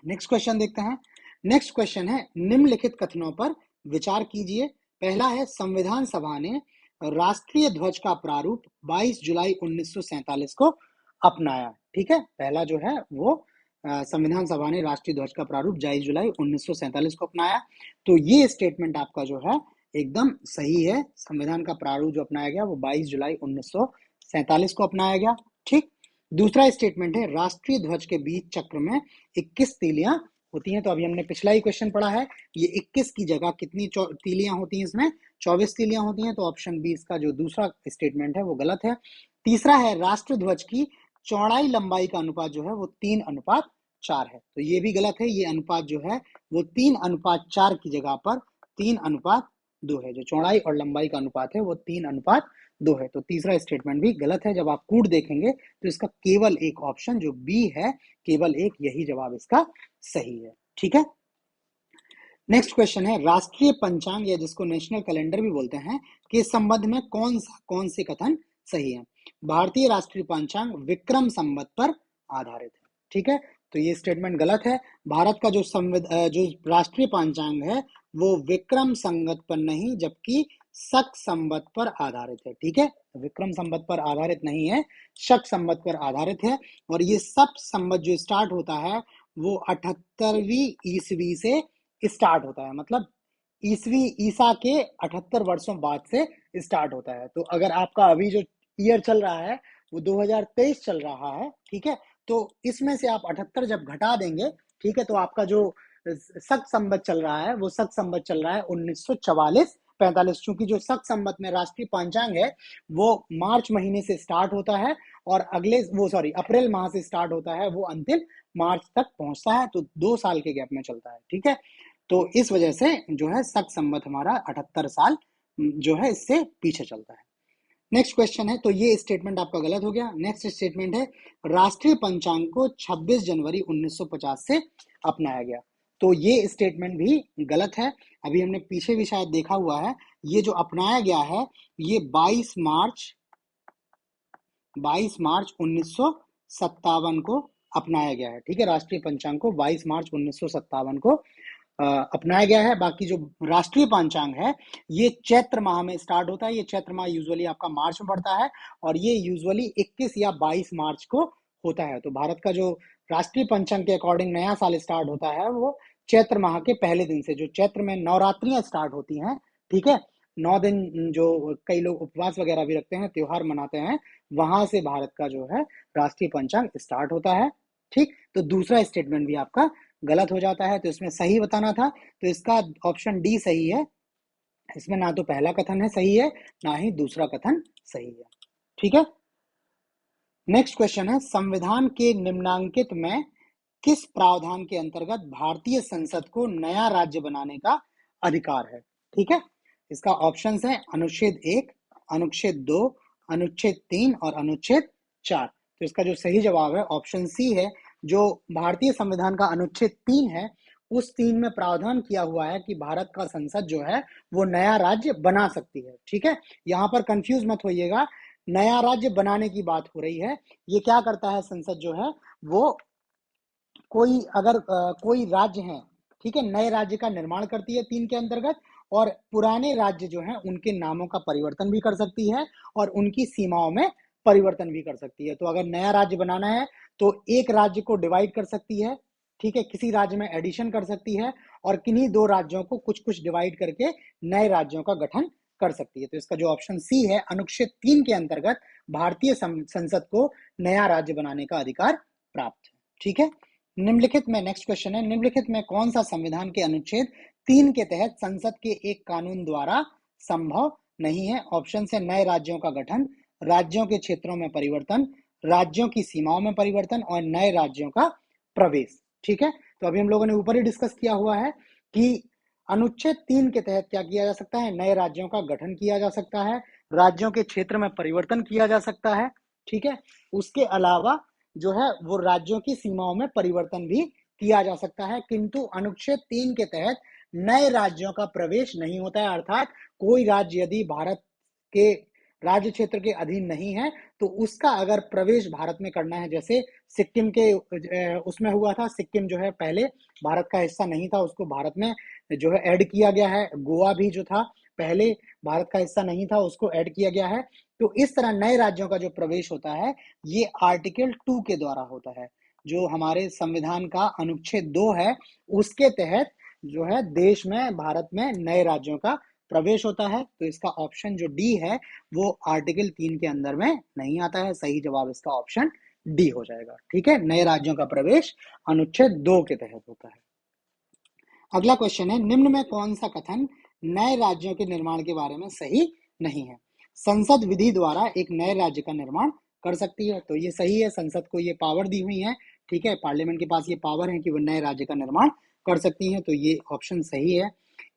नेक्स्ट क्वेश्चन देखते हैं। नेक्स्ट क्वेश्चन है, निम्नलिखित कथनों पर विचार कीजिए। पहला है, संविधान सभा ने राष्ट्रीय ध्वज का प्रारूप 22 जुलाई 1947 को अपनाया। ठीक है, पहला जो है वो संविधान सभा ने राष्ट्रीय ध्वज का प्रारूप 22 जुलाई 1947 को अपनाया। तो ये स्टेटमेंट आपका जो है एकदम सही है। संविधान का प्रारूप जो अपनाया गया वो 22 जुलाई 1947 को अपनाया गया। ठीक, दूसरा स्टेटमेंट है, राष्ट्रीय ध्वज के बीच चक्र में 21 तीलियां होती हैं। तो अभी हमने पिछला ही क्वेश्चन पढ़ा है, ये 21 की जगह कितनी तीलियां होती हैं? इसमें 24 तीलियां होती हैं। तो ऑप्शन बी इसका जो दूसरा स्टेटमेंट है वो गलत है। तीसरा है, राष्ट्र ध्वज की चौड़ाई लंबाई का अनुपात जो है वो 3:4 है। तो ये भी गलत है, ये अनुपात जो है वो 3:4 की जगह पर 3:2 है। जो चौड़ाई और लंबाई का अनुपात है वो 3:2 है। तो तीसरा स्टेटमेंट भी गलत है। जब आप कूट देखेंगे तो इसका केवल एक ऑप्शन जो बी है, केवल एक यही जवाब इसका सही है। ठीक है, नेक्स्ट क्वेश्चन है, राष्ट्रीय पंचांग या जिसको नेशनल कैलेंडर भी बोलते हैं के संबंध में कौन से कथन सही है? भारतीय राष्ट्रीय पंचांग विक्रम संवत पर आधारित है। ठीक है, तो ये स्टेटमेंट गलत है। भारत का जो राष्ट्रीय पंचांग है वो विक्रम संवत पर नहीं जबकि शक संवत पर आधारित है। ठीक है, विक्रम संवत पर आधारित नहीं है, शक संवत पर आधारित है। और ये शक संवत जो स्टार्ट होता है वो 78वीं ईस्वी से स्टार्ट होता है, मतलब ईसा के 78 वर्षों बाद से स्टार्ट होता है। तो अगर आपका अभी जो ईयर चल रहा है वो 2023 चल रहा है, ठीक है, तो इसमें से आप 78 जब घटा देंगे, ठीक है, तो आपका जो शक संवत चल रहा है वो शक संवत चल रहा है 1944-45। चूंकि जो शक संवत में राष्ट्रीय पंचांग है वो मार्च महीने से स्टार्ट होता है और अप्रैल माह से स्टार्ट होता है, वो अंतिम मार्च तक पहुंचता है, तो 2 साल के गैप में चलता है। ठीक है, तो इस वजह से जो है शक संवत हमारा 78 साल जो है इससे पीछे चलता है। नेक्स्ट क्वेश्चन है, तो ये स्टेटमेंट आपका गलत हो गया। नेक्स्ट स्टेटमेंट है, राष्ट्रीय पंचांग को 26 जनवरी 1950 से अपनाया गया। तो ये स्टेटमेंट भी गलत है। अभी हमने पीछे भी शायद देखा हुआ है, ये जो अपनाया गया है ये 22 मार्च 1957 को अपनाया गया है। ठीक है, राष्ट्रीय पंचांग को 22 मार्च 1957 को अपनाया गया है। बाकी जो राष्ट्रीय पंचांग है ये चैत्र माह में स्टार्ट होता है। ये चैत्र माह यूजुअली आपका मार्च में पड़ता है और ये यूजुअली 21 या 22 मार्च को होता है। तो भारत का जो राष्ट्रीय पंचांग के अकॉर्डिंग नया साल स्टार्ट होता है वो चैत्र माह के पहले दिन से, जो चैत्र में नवरात्रियां स्टार्ट होती हैं। ठीक है, 9 दिन जो कई लोग उपवास वगैरह भी रखते हैं, त्योहार मनाते हैं, वहां से भारत का जो है राष्ट्रीय पंचांग स्टार्ट होता है। ठीक, तो दूसरा स्टेटमेंट भी आपका गलत हो जाता है। तो इसमें सही बताना था, तो इसका ऑप्शन डी सही है। इसमें ना तो पहला कथन है सही है, ना ही दूसरा कथन सही है। ठीक है, नेक्स्ट क्वेश्चन है, संविधान के निम्नांकित में किस प्रावधान के अंतर्गत भारतीय संसद को नया राज्य बनाने का अधिकार है? ठीक है, इसका ऑप्शंस है अनुच्छेद 1, अनुच्छेद 2, अनुच्छेद 3 और अनुच्छेद 4। तो इसका जो सही जवाब है ऑप्शन सी है। जो भारतीय संविधान का अनुच्छेद 3 है, उस 3 में प्रावधान किया हुआ है कि भारत का संसद जो है वो नया राज्य बना सकती है। ठीक है, यहाँ पर कंफ्यूज मत होइएगा, नया राज्य बनाने की बात हो रही है। ये क्या करता है संसद जो है वो, कोई अगर कोई राज्य है, ठीक है, नए राज्य का निर्माण करती है 3 के अंतर्गत, और पुराने राज्य जो हैं उनके नामों का परिवर्तन भी कर सकती है और उनकी सीमाओं में परिवर्तन भी कर सकती है। तो अगर नया राज्य बनाना है तो एक राज्य को डिवाइड कर सकती है, ठीक है, किसी राज्य में एडिशन कर सकती है और किन्हीं 2 राज्यों को कुछ कुछ डिवाइड करके नए राज्यों का गठन कर सकती है। तो इसका जो ऑप्शन सी है, अनुच्छेद 3 के अंतर्गत भारतीय संसद को नया राज्य बनाने का अधिकार प्राप्त है। ठीक है, निम्नलिखित में नेक्स्ट क्वेश्चन है, निम्नलिखित में कौन सा संविधान के अनुच्छेद 3 के तहत संसद के एक कानून द्वारा संभव नहीं है? ऑप्शन है नए राज्यों का गठन, राज्यों के क्षेत्रों में परिवर्तन, राज्यों की सीमाओं में परिवर्तन और नए राज्यों का प्रवेश। ठीक है, तो अभी हम लोगों ने ऊपर ही डिस्कस किया हुआ है कि अनुच्छेद 3 के तहत क्या किया जा सकता है, नए राज्यों का गठन किया जा सकता है, राज्यों के क्षेत्र में परिवर्तन किया जा सकता है। ठीक है, उसके अलावा जो है वो राज्यों की सीमाओं में परिवर्तन भी किया जा सकता है, किंतु अनुच्छेद 3 के तहत नए राज्यों का प्रवेश नहीं होता है। अर्थात कोई राज्य यदि भारत के राज्य क्षेत्र के अधीन नहीं है तो उसका अगर प्रवेश भारत में करना है, जैसे सिक्किम के उसमें हुआ था, सिक्किम जो है पहले भारत का हिस्सा नहीं था, उसको भारत में जो है ऐड किया गया है। गोवा भी जो था पहले भारत का हिस्सा नहीं था, उसको ऐड किया गया है। तो इस तरह नए राज्यों का जो प्रवेश होता है ये आर्टिकल 2 के द्वारा होता है। जो हमारे संविधान का अनुच्छेद 2 है उसके तहत जो है देश में, भारत में नए राज्यों का प्रवेश होता है। तो इसका ऑप्शन जो डी है वो आर्टिकल 3 के अंदर में नहीं आता है। सही जवाब इसका ऑप्शन डी हो जाएगा। ठीक है, नए राज्यों का प्रवेश अनुच्छेद 2 के तहत होता है। अगला क्वेश्चन है, निम्न में कौन सा कथन नए राज्यों के निर्माण के बारे में सही नहीं है? संसद विधि द्वारा एक नए राज्य का निर्माण कर सकती है। तो ये सही है, संसद को ये पावर दी हुई है। ठीक है, पार्लियामेंट के पास ये पावर है कि वो नए राज्य का निर्माण कर सकती है। तो ये ऑप्शन सही है।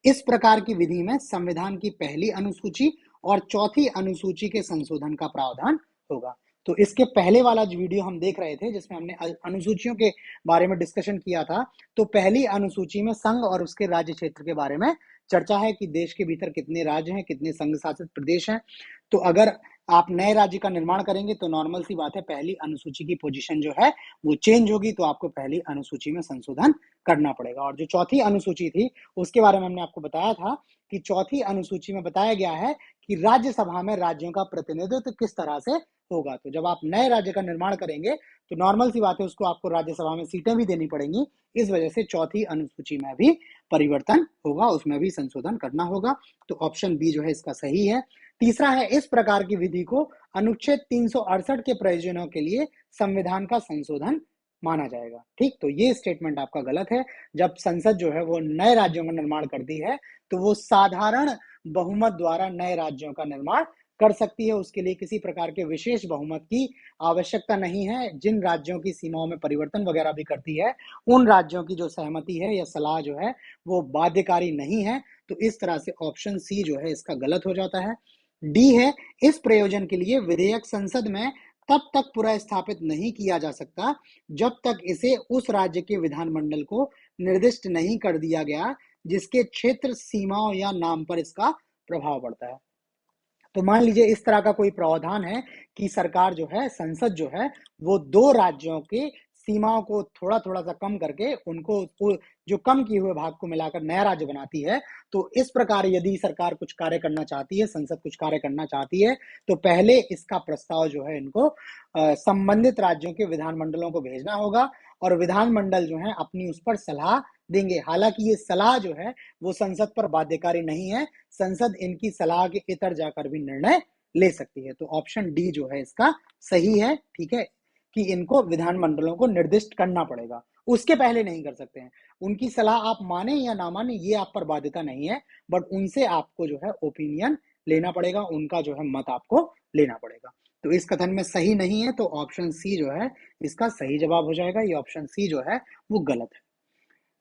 इस प्रकार की विधि में संविधान की पहली अनुसूची और चौथी अनुसूची के संशोधन का प्रावधान होगा। तो इसके पहले वाला जो वीडियो हम देख रहे थे जिसमें हमने अनुसूचियों के बारे में डिस्कशन किया था, तो पहली अनुसूची में संघ और उसके राज्य क्षेत्र के बारे में चर्चा है कि देश के भीतर कितने राज्य हैं, कितने संघ शासित प्रदेश हैं। तो अगर आप नए राज्य का निर्माण करेंगे तो नॉर्मल सी बात है, पहली अनुसूची की पोजीशन जो है वो चेंज होगी, तो आपको पहली अनुसूची में संशोधन करना पड़ेगा। और जो चौथी अनुसूची थी उसके बारे में हमने आपको बताया था कि चौथी अनुसूची में बताया गया है कि राज्यसभा में राज्यों का प्रतिनिधित्व किस तरह से होगा। तो जब आप नए राज्य का निर्माण करेंगे तो नॉर्मल सी बात है, उसको आपको राज्यसभा में सीटें भी देनी पड़ेंगी। इस वजह से चौथी अनुसूची में भी परिवर्तन होगा, उसमें भी संशोधन करना होगा। तो ऑप्शन बी जो है इसका सही है। तीसरा है, इस प्रकार की विधि को अनुच्छेद 368 के प्रयोजनों के लिए संविधान का संशोधन माना जाएगा। ठीक, तो ये स्टेटमेंट आपका गलत है। जब संसद जो है वो नए राज्यों का निर्माण करती है तो वो साधारण बहुमत द्वारा नए राज्यों का निर्माण कर सकती है। उसके लिए किसी प्रकार के विशेष बहुमत की आवश्यकता नहीं है। जिन राज्यों की सीमाओं में परिवर्तन वगैरह भी करती है उन राज्यों की जो सहमति है या सलाह जो है वो बाध्यकारी नहीं है। तो इस तरह से ऑप्शन सी जो है इसका गलत हो जाता है। डी है, इस प्रयोजन के लिए विधेयक संसद में तब तक पुनर्स्थापित नहीं किया जा सकता जब तक इसे उस राज्य के विधानमंडल को निर्दिष्ट नहीं कर दिया गया जिसके क्षेत्र, सीमाओं या नाम पर इसका प्रभाव पड़ता है। तो मान लीजिए इस तरह का कोई प्रावधान है कि सरकार जो है, संसद जो है वो 2 राज्यों के सीमाओं को थोड़ा थोड़ा सा कम करके उनको जो कम किए हुए भाग को मिलाकर नया राज्य बनाती है। तो इस प्रकार यदि सरकार कुछ कार्य करना चाहती है, संसद कुछ कार्य करना चाहती है, तो पहले इसका प्रस्ताव जो है इनको संबंधित राज्यों के विधानमंडलों को भेजना होगा और विधानमंडल जो है अपनी उस पर सलाह देंगे। हालांकि ये सलाह जो है वो संसद पर बाध्यकारी नहीं है, संसद इनकी सलाह के इतर जाकर भी निर्णय ले सकती है। तो ऑप्शन डी जो है इसका सही है। ठीक है, कि इनको विधानमंडलों को निर्दिष्ट करना पड़ेगा, उसके पहले नहीं कर सकते हैं। उनकी सलाह आप माने या ना माने ये आप पर बाध्यता नहीं है, बट उनसे आपको जो है ओपिनियन लेना पड़ेगा, उनका जो है मत आपको लेना पड़ेगा। तो इस कथन में सही नहीं है, तो ऑप्शन सी जो है इसका सही जवाब हो जाएगा। ये ऑप्शन सी जो है वो गलत है।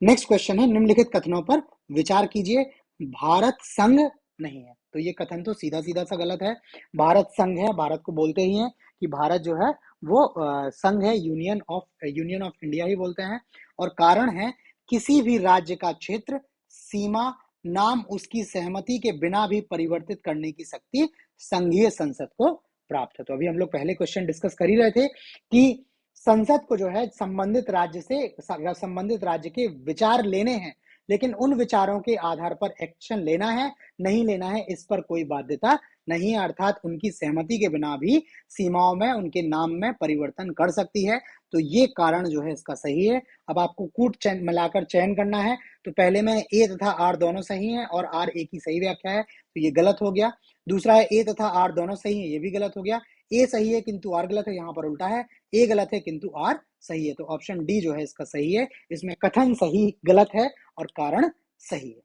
नेक्स्ट क्वेश्चन है, निम्नलिखित कथनों पर विचार कीजिए। भारत संघ नहीं है, तो ये कथन तो सीधा सीधा सा गलत है। भारत संघ है, भारत को बोलते ही हैं कि भारत जो है वो संघ है, यूनियन ऑफ इंडिया ही बोलते हैं। और कारण है, किसी भी राज्य का क्षेत्र, सीमा, नाम उसकी सहमति के बिना भी परिवर्तित करने की शक्ति संघीय संसद को प्राप्त है। तो अभी हम लोग पहले क्वेश्चन डिस्कस कर ही रहे थे कि संसद को जो है संबंधित राज्य के विचार लेने हैं, लेकिन उन विचारों के आधार पर एक्शन लेना है नहीं लेना है इस पर कोई बाध्यता नहीं है, अर्थात उनकी सहमति के बिना भी सीमाओं में, उनके नाम में परिवर्तन कर सकती है। तो ये कारण जो है इसका सही है। अब आपको कूट चयन मिलाकर चयन करना है, तो पहले में ए तथा आर दोनों सही हैं और आर ए की सही व्याख्या है, तो ये गलत हो गया। दूसरा है ए तथा आर दोनों सही है, ये भी गलत हो गया। ए सही है किंतु आर गलत है, यहाँ पर उल्टा है, ए गलत है किंतु आर सही है। तो ऑप्शन डी जो है इसका सही है। इसमें कथन सही गलत है और कारण सही है।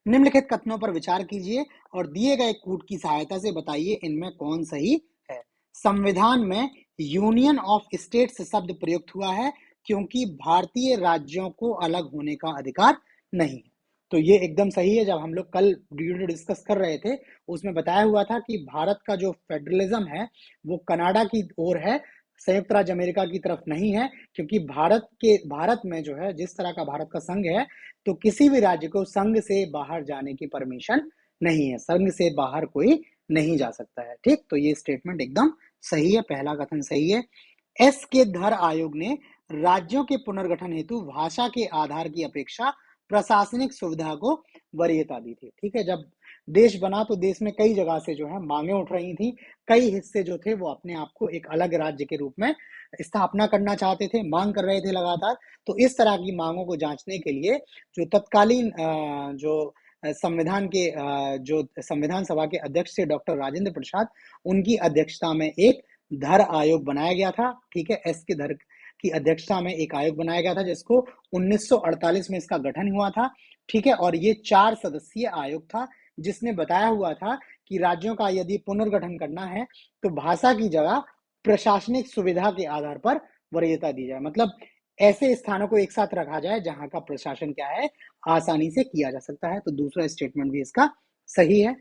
निम्नलिखित कथनों पर विचार कीजिए और दिए गए कूट की सहायता से बताइए इनमें कौन सही है। संविधान में यूनियन ऑफ स्टेट्स शब्द प्रयुक्त हुआ है क्योंकि भारतीय राज्यों को अलग होने का अधिकार नहीं है। तो ये एकदम सही है। जब हम लोग कल वीडियो डिस्कस कर रहे थे उसमें बताया हुआ था कि भारत का जो फेडरलिज्म है वो कनाडा की ओर है, संयुक्त राज्य अमेरिका की तरफ नहीं है, क्योंकि भारत में जो है जिस तरह का भारत का संघ है, तो किसी भी राज्य को संघ से बाहर जाने की परमिशन नहीं है, संघ से बाहर कोई नहीं जा सकता है। ठीक, तो ये स्टेटमेंट एकदम सही है, पहला कथन सही है। एस के धर आयोग ने राज्यों के पुनर्गठन हेतु भाषा के आधार की अपेक्षा प्रशासनिक सुविधा को वरीयता दी थी। ठीक है, जब देश बना तो देश में कई जगह से जो है मांगे उठ रही थी, कई हिस्से जो थे वो अपने आप को एक अलग राज्य के रूप में स्थापना करना चाहते थे, मांग कर रहे थे लगातार। तो इस तरह की मांगों को जांचने के लिए जो तत्कालीन जो संविधान सभा के अध्यक्ष थे डॉक्टर राजेंद्र प्रसाद, उनकी अध्यक्षता में एक धर आयोग बनाया गया था। ठीक है, एस के धर की अध्यक्षता में एक आयोग बनाया गया था जिसको 1948 में इसका गठन हुआ था। ठीक है, और ये 4 सदस्यीय आयोग था जिसने बताया हुआ था कि राज्यों का यदि पुनर्गठन करना है तो भाषा की जगह प्रशासनिक सुविधा के आधार पर वरीयता दी जाए, मतलब ऐसे स्थानों को एक साथ रखा जाए जहां का प्रशासन क्या है आसानी से किया जा सकता है। तो दूसरा स्टेटमेंट भी इसका सही है।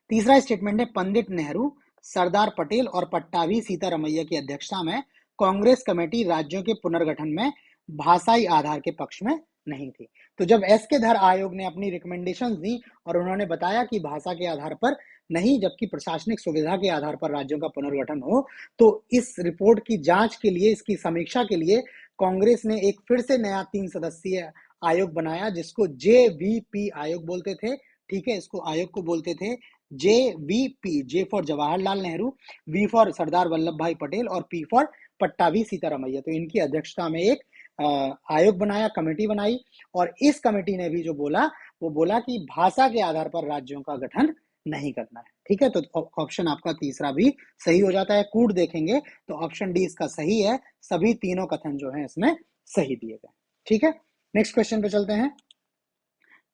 तीसरा स्टेटमेंट है, पंडित नेहरू, सरदार पटेल और पट्टाभी सीतारमैया की अध्यक्षता में कांग्रेस कमेटी राज्यों के पुनर्गठन में भाषाई आधार के पक्ष में नहीं थी। तो जब एस के धर आयोग ने अपनी रिकमेंडेशंस दी और उन्होंने बताया कि भाषा के आधार पर नहीं जबकि प्रशासनिक सुविधा के आधार पर राज्यों का पुनर्गठन हो, तो इस रिपोर्ट की जांच के लिए, इसकी समीक्षा के लिए कांग्रेस ने एक फिर से नया 3 सदस्यीय आयोग बनाया जिसको JVP आयोग बोलते थे। ठीक है, इसको आयोग को बोलते थे JVP, J for Jawaharlal Nehru, V for Sardar Vallabh Bhai Patel और पी फॉर पट्टाभी सीतारमैया। तो इनकी अध्यक्षता में एक आयोग बनाया, कमेटी बनाई, और इस कमेटी ने भी जो बोला वो बोला कि भाषा के आधार पर राज्यों का गठन नहीं करना है। ठीक है, तो ऑप्शन आपका तीसरा भी सही हो जाता है। कूट देखेंगे तो ऑप्शन डी इसका सही है, सभी तीनों कथन जो है इसमें सही दिए गए। ठीक है, नेक्स्ट क्वेश्चन पे चलते हैं।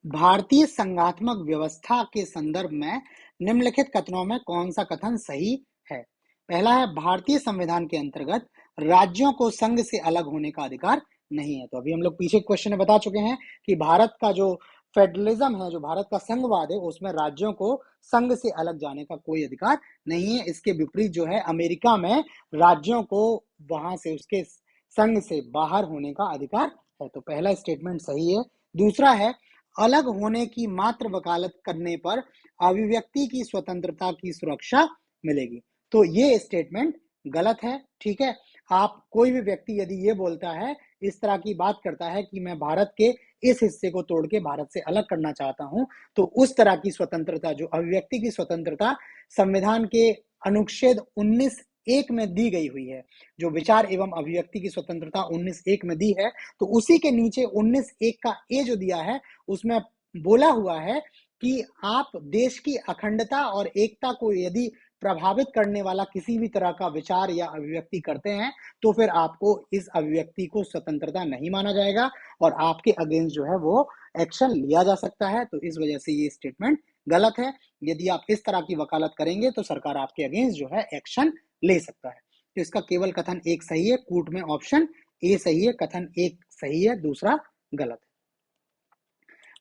भारतीय संघात्मक व्यवस्था के संदर्भ में निम्नलिखित कथनों में कौन सा कथन सही है। पहला है, भारतीय संविधान के अंतर्गत राज्यों को संघ से अलग होने का अधिकार नहीं है। तो अभी हम लोग पीछे क्वेश्चन में बता चुके हैं कि भारत का जो फेडरलिज्म है, जो भारत का संघवाद है, उसमें राज्यों को संघ से अलग जाने का कोई अधिकार नहीं है। इसके विपरीत जो है अमेरिका में राज्यों को वहां से, उसके संघ से बाहर होने का अधिकार है। तो पहला स्टेटमेंट सही है। दूसरा है, अलग होने की मात्र वकालत करने पर अभिव्यक्ति की स्वतंत्रता की सुरक्षा मिलेगी। तो ये स्टेटमेंट गलत है। ठीक है, आप कोई भी व्यक्ति यदि ये बोलता है, इस तरह की बात करता है कि मैं भारत के इस हिस्से को तोड़ के भारत से अलग करना चाहता हूं, तो उस तरह की स्वतंत्रता, जो अभिव्यक्ति की स्वतंत्रता संविधान के अनुच्छेद 19(1) में दी गई हुई है, जो विचार एवं अभिव्यक्ति की स्वतंत्रता 19(1) में दी है, तो उसी के नीचे 19(1) का ए जो दिया है उसमें बोला हुआ है कि आप देश की अखंडता और एकता को यदि प्रभावित करने वाला किसी भी तरह का विचार या अभिव्यक्ति करते हैं तो फिर आपको इस अभिव्यक्ति को स्वतंत्रता नहीं माना जाएगा और आपके अगेंस्ट जो है वो एक्शन लिया जा सकता है। तो इस वजह से ये स्टेटमेंट गलत है। यदि आप इस तरह की वकालत करेंगे तो सरकार आपके अगेंस्ट जो है एक्शन ले सकता है। तो इसका केवल कथन एक सही है, कूट में ऑप्शन ए सही है, कथन एक सही है, दूसरा गलत है।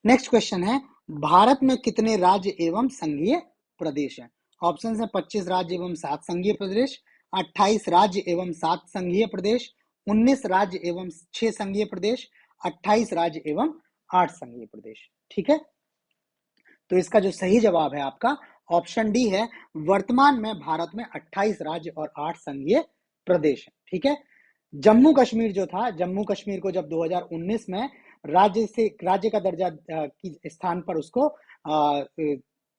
नेक्स्ट क्वेश्चन है, भारत में कितने राज्य एवं संघीय प्रदेश हैं? ऑप्शन है 25 राज्य एवं 7 संघीय प्रदेश, 28 राज्य एवं 7 संघीय प्रदेश, 19 राज्य एवं 6 संघीय प्रदेश, 28 राज्य एवं 8 संघीय प्रदेश। ठीक है, तो इसका जो सही जवाब है आपका ऑप्शन डी है। वर्तमान में भारत में 28 राज्य और 8 संघीय प्रदेश है। ठीक है, जम्मू कश्मीर जो था, जम्मू कश्मीर को जब 2019 में राज्य का दर्जा की स्थान पर उसको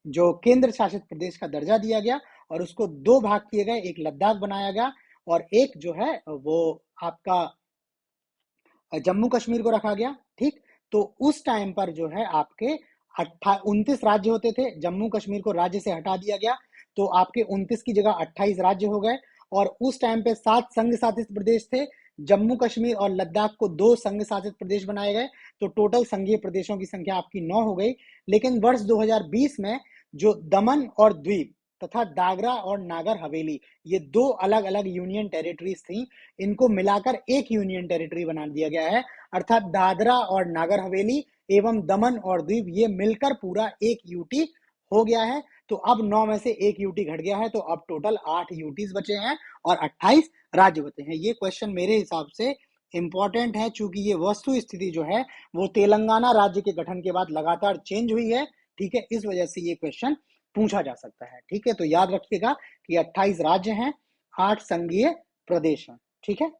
जो केंद्र शासित प्रदेश का दर्जा दिया गया और उसको दो भाग किए गए, एक लद्दाख बनाया गया और एक जो है वो आपका जम्मू कश्मीर को रखा गया। ठीक, तो उस टाइम पर जो है आपके 29 राज्य होते थे, जम्मू कश्मीर को राज्य से हटा दिया गया तो आपके 29 की जगह 28 राज्य हो गए और उस टाइम पे 7 संघ शासित प्रदेश थे। जम्मू कश्मीर और लद्दाख को 2 संघ शासित प्रदेश बनाए गए तो टोटल संघीय प्रदेशों की संख्या आपकी 9 हो गई। लेकिन वर्ष 2020 में जो दमन और द्वीप तथा दादरा और नागर हवेली, ये दो अलग अलग यूनियन टेरिटरीज थी, इनको मिलाकर एक यूनियन टेरिटरी बना दिया गया है। अर्थात दादरा और नागर हवेली एवं दमन और द्वीप ये मिलकर पूरा एक यूटी हो गया है। तो अब 9 में से एक यूटी घट गया है, तो अब टोटल 8 यूटीज बचे हैं और 28 राज्य बचे हैं। ये क्वेश्चन मेरे हिसाब से इंपॉर्टेंट है, चूंकि ये वस्तु स्थिति जो है वो तेलंगाना राज्य के गठन के बाद लगातार चेंज हुई है। ठीक है, इस वजह से ये क्वेश्चन पूछा जा सकता है। ठीक है, तो याद रखिएगा कि 28 राज्य हैं, 8 संघीय प्रदेश हैं। ठीक है,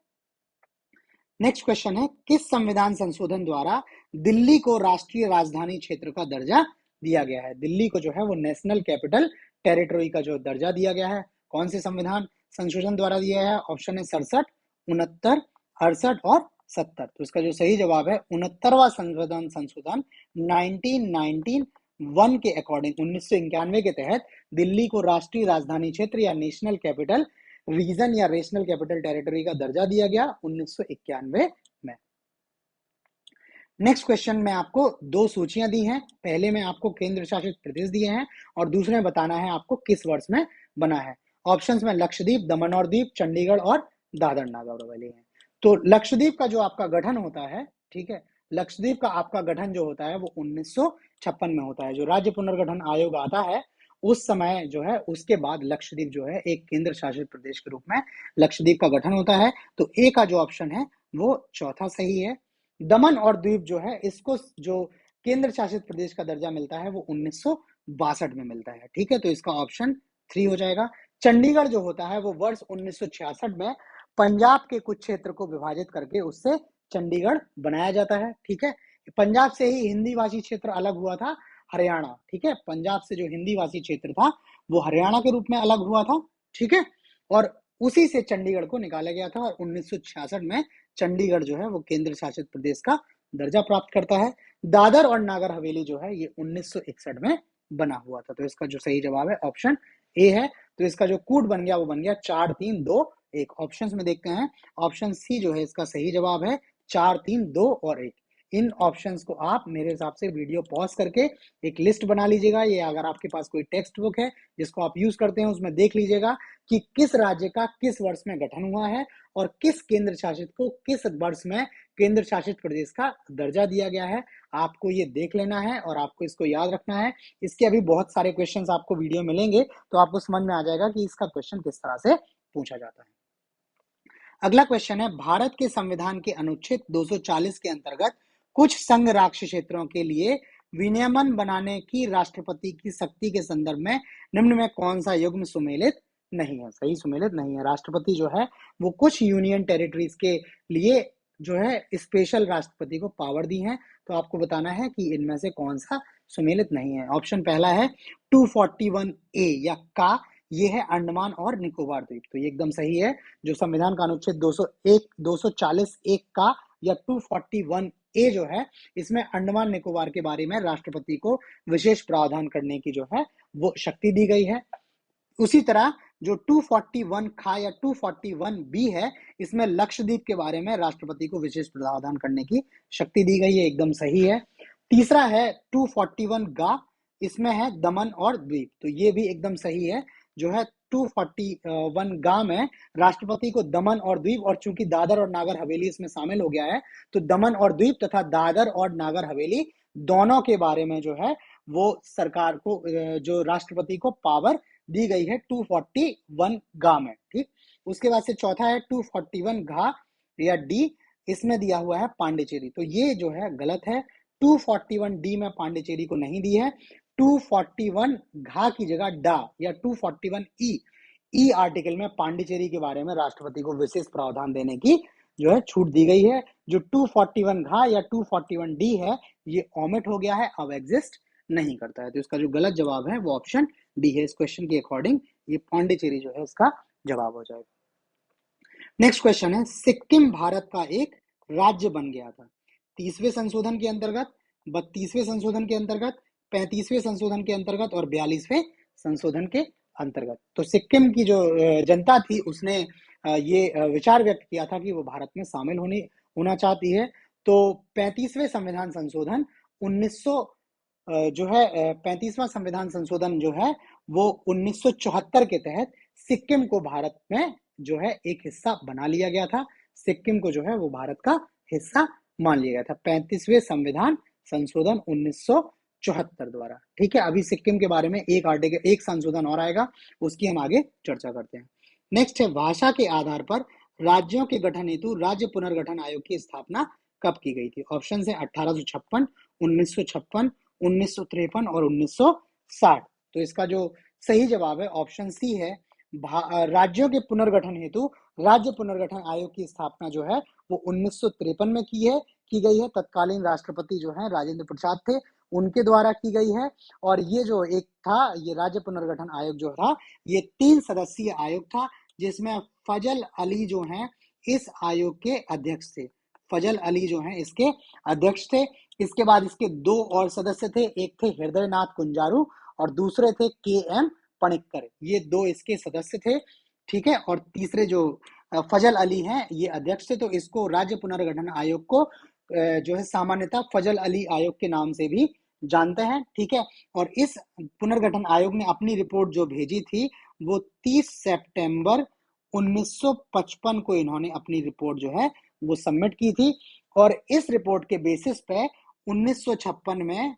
नेक्स्ट क्वेश्चन है, किस संविधान संशोधन द्वारा दिल्ली को राष्ट्रीय राजधानी क्षेत्र का दर्जा दिया गया है? दिल्ली को जो है वो नेशनल कैपिटल टेरिटरी का जो दर्जा दिया गया है, कौन से संविधान संशोधन द्वारा दिया है? ऑप्शन है 67, 69, 68 और 70। तो इसका जो सही जवाब है 69वां संविधान संशोधन 1991 के अकॉर्डिंग 1991 के तहत दिल्ली को राष्ट्रीय राजधानी क्षेत्र या नेशनल कैपिटल रीजन या रीजनल कैपिटल टेरिटरी का दर्जा दिया गया 1991 में। नेक्स्ट क्वेश्चन में आपको दो सूचियां दी हैं, पहले में आपको केंद्र शासित प्रदेश दिए हैं और दूसरे में बताना है आपको किस वर्ष में बना है। ऑप्शंस में लक्षद्वीप, दमन और दीव, चंडीगढ़ और दादर नागर हवेली है। तो लक्षद्वीप का जो आपका गठन होता है, ठीक है, लक्षद्वीप का आपका गठन जो होता है वो 1956 में होता है। जो राज्य पुनर्गठन आयोग आता है उस समय जो है उसके बाद लक्षद्वीप जो है एक केंद्र शासित प्रदेश के रूप में लक्षद्वीप का गठन होता है। तो ए का जो ऑप्शन है वो चौथा सही है। दमन और द्वीप जो है इसको जो केंद्र शासित प्रदेश का दर्जा मिलता है वो 1962 में मिलता है। ठीक है, तो इसका ऑप्शन 3 हो जाएगा। चंडीगढ़ जो होता है वो वर्ष 1966 में पंजाब के कुछ क्षेत्र को विभाजित करके उससे चंडीगढ़ बनाया जाता है। ठीक है, पंजाब से ही हिंदी भाषी क्षेत्र अलग हुआ था हरियाणा। ठीक है, पंजाब से जो हिंदी भाषी क्षेत्र था वो हरियाणा के रूप में अलग हुआ था। ठीक है, और उसी से चंडीगढ़ को निकाला गया था और 1966 में चंडीगढ़ जो है वो केंद्र शासित प्रदेश का दर्जा प्राप्त करता है। दादर और नागर हवेली जो है ये 1961 में बना हुआ था। तो इसका जो सही जवाब है ऑप्शन ए है। तो इसका जो कोड बन गया वो बन गया 4 3 2 1। ऑप्शंस में देखते हैं, ऑप्शन सी जो है इसका सही जवाब है 4 3 2 और 1। इन ऑप्शंस को आप मेरे हिसाब से वीडियो पॉज करके एक लिस्ट बना लीजिएगा। ये अगर आपके पास कोई टेक्स्ट बुक है जिसको आप यूज करते हैं उसमें देख लीजिएगा कि किस राज्य का किस वर्ष में गठन हुआ है और किस केंद्र शासित को किस वर्ष में केंद्र शासित प्रदेश का दर्जा दिया गया है। आपको ये देख लेना है और आपको इसको याद रखना है। इसके अभी बहुत सारे क्वेश्चंस आपको वीडियो मिलेंगे तो आपको समझ में आ जाएगा कि इसका क्वेश्चन किस तरह से पूछा जाता है। अगला क्वेश्चन है, भारत के संविधान के अनुच्छेद 240 के अंतर्गत कुछ संघ राज्य क्षेत्रों के लिए विनियमन बनाने की राष्ट्रपति की शक्ति के संदर्भ में निम्न में कौन सा युग्म सुमेलित नहीं है? सही सुमेलित नहीं है। राष्ट्रपति जो है वो कुछ यूनियन टेरिटरीज के लिए जो है स्पेशल राष्ट्रपति को पावर दी है। तो आपको बताना है कि इनमें से कौन सा सुमेलित नहीं है। ऑप्शन पहला है 241A या का, ये है अंडमान और निकोबार द्वीप। तो ये एकदम सही है। जो संविधान का अनुच्छेद 201 240 एक का या 241A जो है इसमें अंडमान निकोबार के बारे में राष्ट्रपति को विशेष प्रावधान करने की जो है वो शक्ति दी गई है। उसी तरह जो 241 खा या 241B है इसमें लक्षद्वीप के बारे में राष्ट्रपति को विशेष प्रावधान करने की शक्ति दी गई है, एकदम सही है। तीसरा है 241 गा, इसमें है दमन और द्वीप, तो ये भी एकदम सही है। जो है 241 गांव है, राष्ट्रपति को दमन और द्वीप, और चूंकि दादर और नागर हवेली इसमें शामिल हो गया है, तो दमन और द्वीप तथा दादर और नागर हवेली दोनों के बारे में जो है वो सरकार को जो राष्ट्रपति को पावर दी गई है 241 गा में। ठीक, उसके बाद से चौथा है 241 घा या डी, इसमें दिया हुआ है पांडिचेरी, तो ये जो है गलत है। 241 डी में पांडिचेरी को नहीं दी है। 241 घा की जगह डा या 241 ई आर्टिकल में पांडिचेरी के बारे में राष्ट्रपति को विशेष प्रावधान देने की जो है छूट दी गई है। जो 241 घा या 241 डी है ये ओमिट हो गया है, अब एग्जिस्ट नहीं करता है, तो इसका जो गलत जवाब है वो ऑप्शन डी है। इस क्वेश्चन के अकॉर्डिंग ये पांडिचेरी जो है इसका जवाब हो जाएगा। नेक्स्ट क्वेश्चन है, सिक्किम भारत का एक राज्य बन गया था 30वें संशोधन के अंतर्गत, 32वें संशोधन के अंतर्गत, 35वें संशोधन के अंतर्गत और 42वें संशोधन के अंतर्गत। तो सिक्किम की जो जनता थी उसने ये विचार व्यक्त किया था कि वो भारत में शामिल होना चाहती है। तो 35वें संविधान संशोधन 1900 जो है 35वां संविधान संशोधन जो है वो 1974 के तहत सिक्किम को भारत में जो है एक हिस्सा बना लिया गया था। सिक्किम को जो है वो भारत का हिस्सा मान लिया गया था 35वें संविधान संशोधन 1974 द्वारा। ठीक है, अभी सिक्किम के बारे में एक संशोधन और आएगा, उसकी हम आगे चर्चा करते हैं। नेक्स्ट है, भाषा के आधार पर राज्यों के गठन हेतु राज्य पुनर्गठन आयोग की स्थापना कब की गई थी? ऑप्शन है 1856, 1956, 1953 और 1960। तो इसका जो सही जवाब है ऑप्शन सी है। राज्यों के पुनर्गठन हेतु राज्य पुनर्गठन आयोग की स्थापना जो है वो 1953 में की गई है। तत्कालीन राष्ट्रपति जो है राजेंद्र प्रसाद थे, उनके द्वारा की गई है। और ये जो एक था ये राज्य पुनर्गठन आयोग जो था ये 3 सदस्यीय आयोग था, जिसमें फजल अली जो हैं इस आयोग के अध्यक्ष थे। फजल अली जो हैं इसके अध्यक्ष थे। इसके बाद इसके 2 और सदस्य थे, एक थे हृदयनाथ कुंजारू और दूसरे थे के.एम. पणिक्कर, ये 2 इसके सदस्य थे। ठीक है, और तीसरे जो फजल अली हैं ये अध्यक्ष थे। तो इसको राज्य पुनर्गठन आयोग को जो है सामान्यतः फजल अली आयोग के नाम से भी जानते हैं। ठीक है, और इस पुनर्गठन आयोग ने अपनी रिपोर्ट जो भेजी थी वो 30 सितंबर 1955 को इन्होंने अपनी रिपोर्ट जो है वो सबमिट की थी। और इस रिपोर्ट के बेसिस पे 1956 में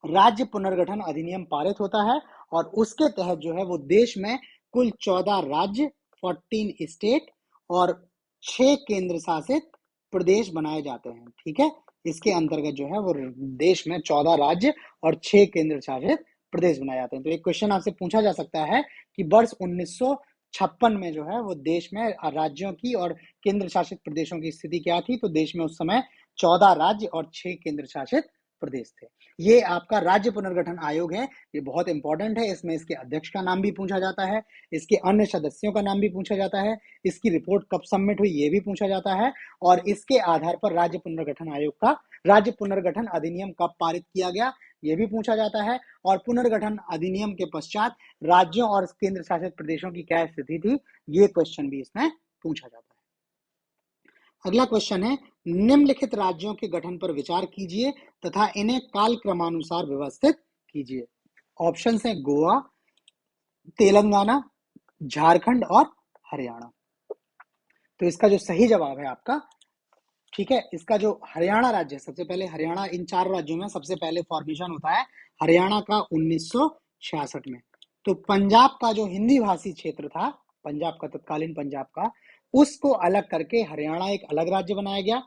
राज्य पुनर्गठन अधिनियम पारित होता है और उसके तहत जो है वो देश में कुल 14 राज्य, 14 स्टेट और 6 केंद्र शासित प्रदेश बनाए जाते हैं। ठीक है, इसके अंतर्गत जो है वो देश में 14 राज्य और 6 केंद्र शासित प्रदेश बनाए जाते हैं। तो एक क्वेश्चन आपसे पूछा जा सकता है कि वर्ष 1956 में जो है वो देश में राज्यों की और केंद्र शासित प्रदेशों की स्थिति क्या थी? तो देश में उस समय 14 राज्य और 6 केंद्र शासित प्रदेश थे। ये आपका राज्य पुनर्गठन आयोग है, ये बहुत इंपॉर्टेंट है। इसमें इसके अध्यक्ष का नाम भी पूछा जाता है, इसके अन्य सदस्यों का नाम भी पूछा जाता है, इसकी रिपोर्ट कब सबमिट हुई ये भी पूछा जाता है, और इसके आधार पर राज्य पुनर्गठन आयोग का राज्य पुनर्गठन अधिनियम कब पारित किया गया ये भी पूछा जाता है, और पुनर्गठन अधिनियम के पश्चात राज्यों और केंद्र शासित प्रदेशों की क्या स्थिति थी ये क्वेश्चन भी इसमें पूछा जाता है। अगला क्वेश्चन है, निम्नलिखित राज्यों के गठन पर विचार कीजिए तथा इन्हें कालक्रमानुसार व्यवस्थित कीजिए। ऑप्शन है गोवा, तेलंगाना, झारखंड और हरियाणा। तो इसका जो सही जवाब है आपका, ठीक है, इसका जो हरियाणा राज्य है, सबसे पहले हरियाणा, इन 4 राज्यों में सबसे पहले फॉर्मेशन होता है हरियाणा का 1966 में। तो पंजाब का जो हिंदी भाषी क्षेत्र था, पंजाब का, तत्कालीन पंजाब का, उसको अलग करके हरियाणा एक अलग राज्य बनाया गया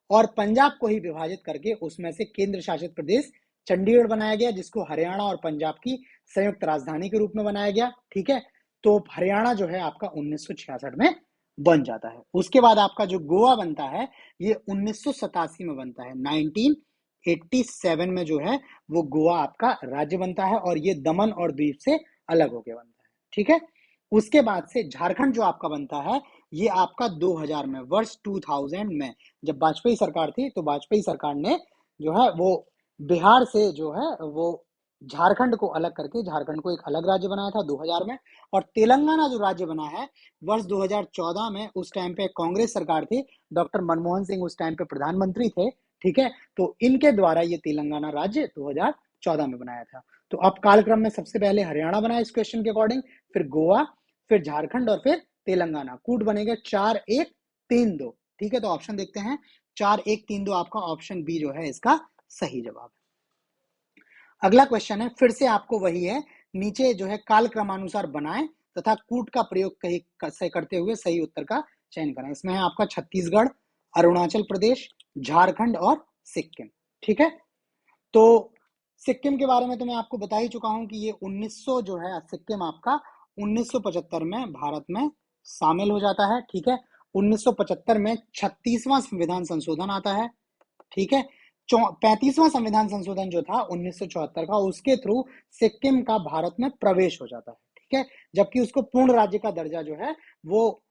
और पंजाब को ही विभाजित करके उसमें से केंद्र शासित प्रदेश चंडीगढ़ बनाया गया, जिसको हरियाणा और पंजाब की संयुक्त राजधानी के रूप में बनाया गया। ठीक है, तो हरियाणा जो है आपका 1966 में बन जाता है। उसके बाद आपका जो गोवा बनता है ये 1987 में बनता है, 1987 में जो है वो गोवा आपका राज्य बनता है और ये दमन और द्वीप से अलग होकर बनता है। ठीक है, उसके बाद से झारखंड जो आपका बनता है ये आपका 2000 में, वर्ष 2000 में जब वाजपेयी सरकार थी तो वाजपेयी सरकार ने जो है वो बिहार से जो है वो झारखंड को अलग करके झारखंड को एक अलग राज्य बनाया था 2000 में। और तेलंगाना जो राज्य बना है वर्ष 2014 में, उस टाइम पे कांग्रेस सरकार थी, डॉक्टर मनमोहन सिंह उस टाइम पे प्रधानमंत्री थे। ठीक है, तो इनके द्वारा ये तेलंगाना राज्य 1914 में बनाया था। तो अब कालक्रम में सबसे पहले हरियाणा बना इस क्वेश्चन के अकॉर्डिंग, फिर गोवा, फिर झारखंड और फिर तेलंगाना। कूट बनेगा 4132। ठीक है, तो ऑप्शन देखते हैं 4132 आपका ऑप्शन बी जो है इसका सही जवाब है। अगला क्वेश्चन है, फिर से आपको वही है, नीचे जो है काल क्रमानुसार बनाएं तथा कूट का प्रयोग कहीं करते हुए सही उत्तर का चयन करें। इसमें है आपका छत्तीसगढ़, अरुणाचल प्रदेश, झारखंड और सिक्किम। ठीक है, तो सिक्किम के बारे में तो मैं आपको बता ही चुका हूं कि ये 1900 जो है सिक्किम आपका 1975 में भारत में शामिल हो जाता है। ठीक है, 1975 में 36वां संविधान संशोधन आता है। ठीक है, 35वां संविधान संशोधन जो था 1974 का, उसके थ्रू सिक्किम का भारत में प्रवेश हो जाता है। ठीक है, जबकि उसको पूर्ण राज्य का दर्जा जो है वो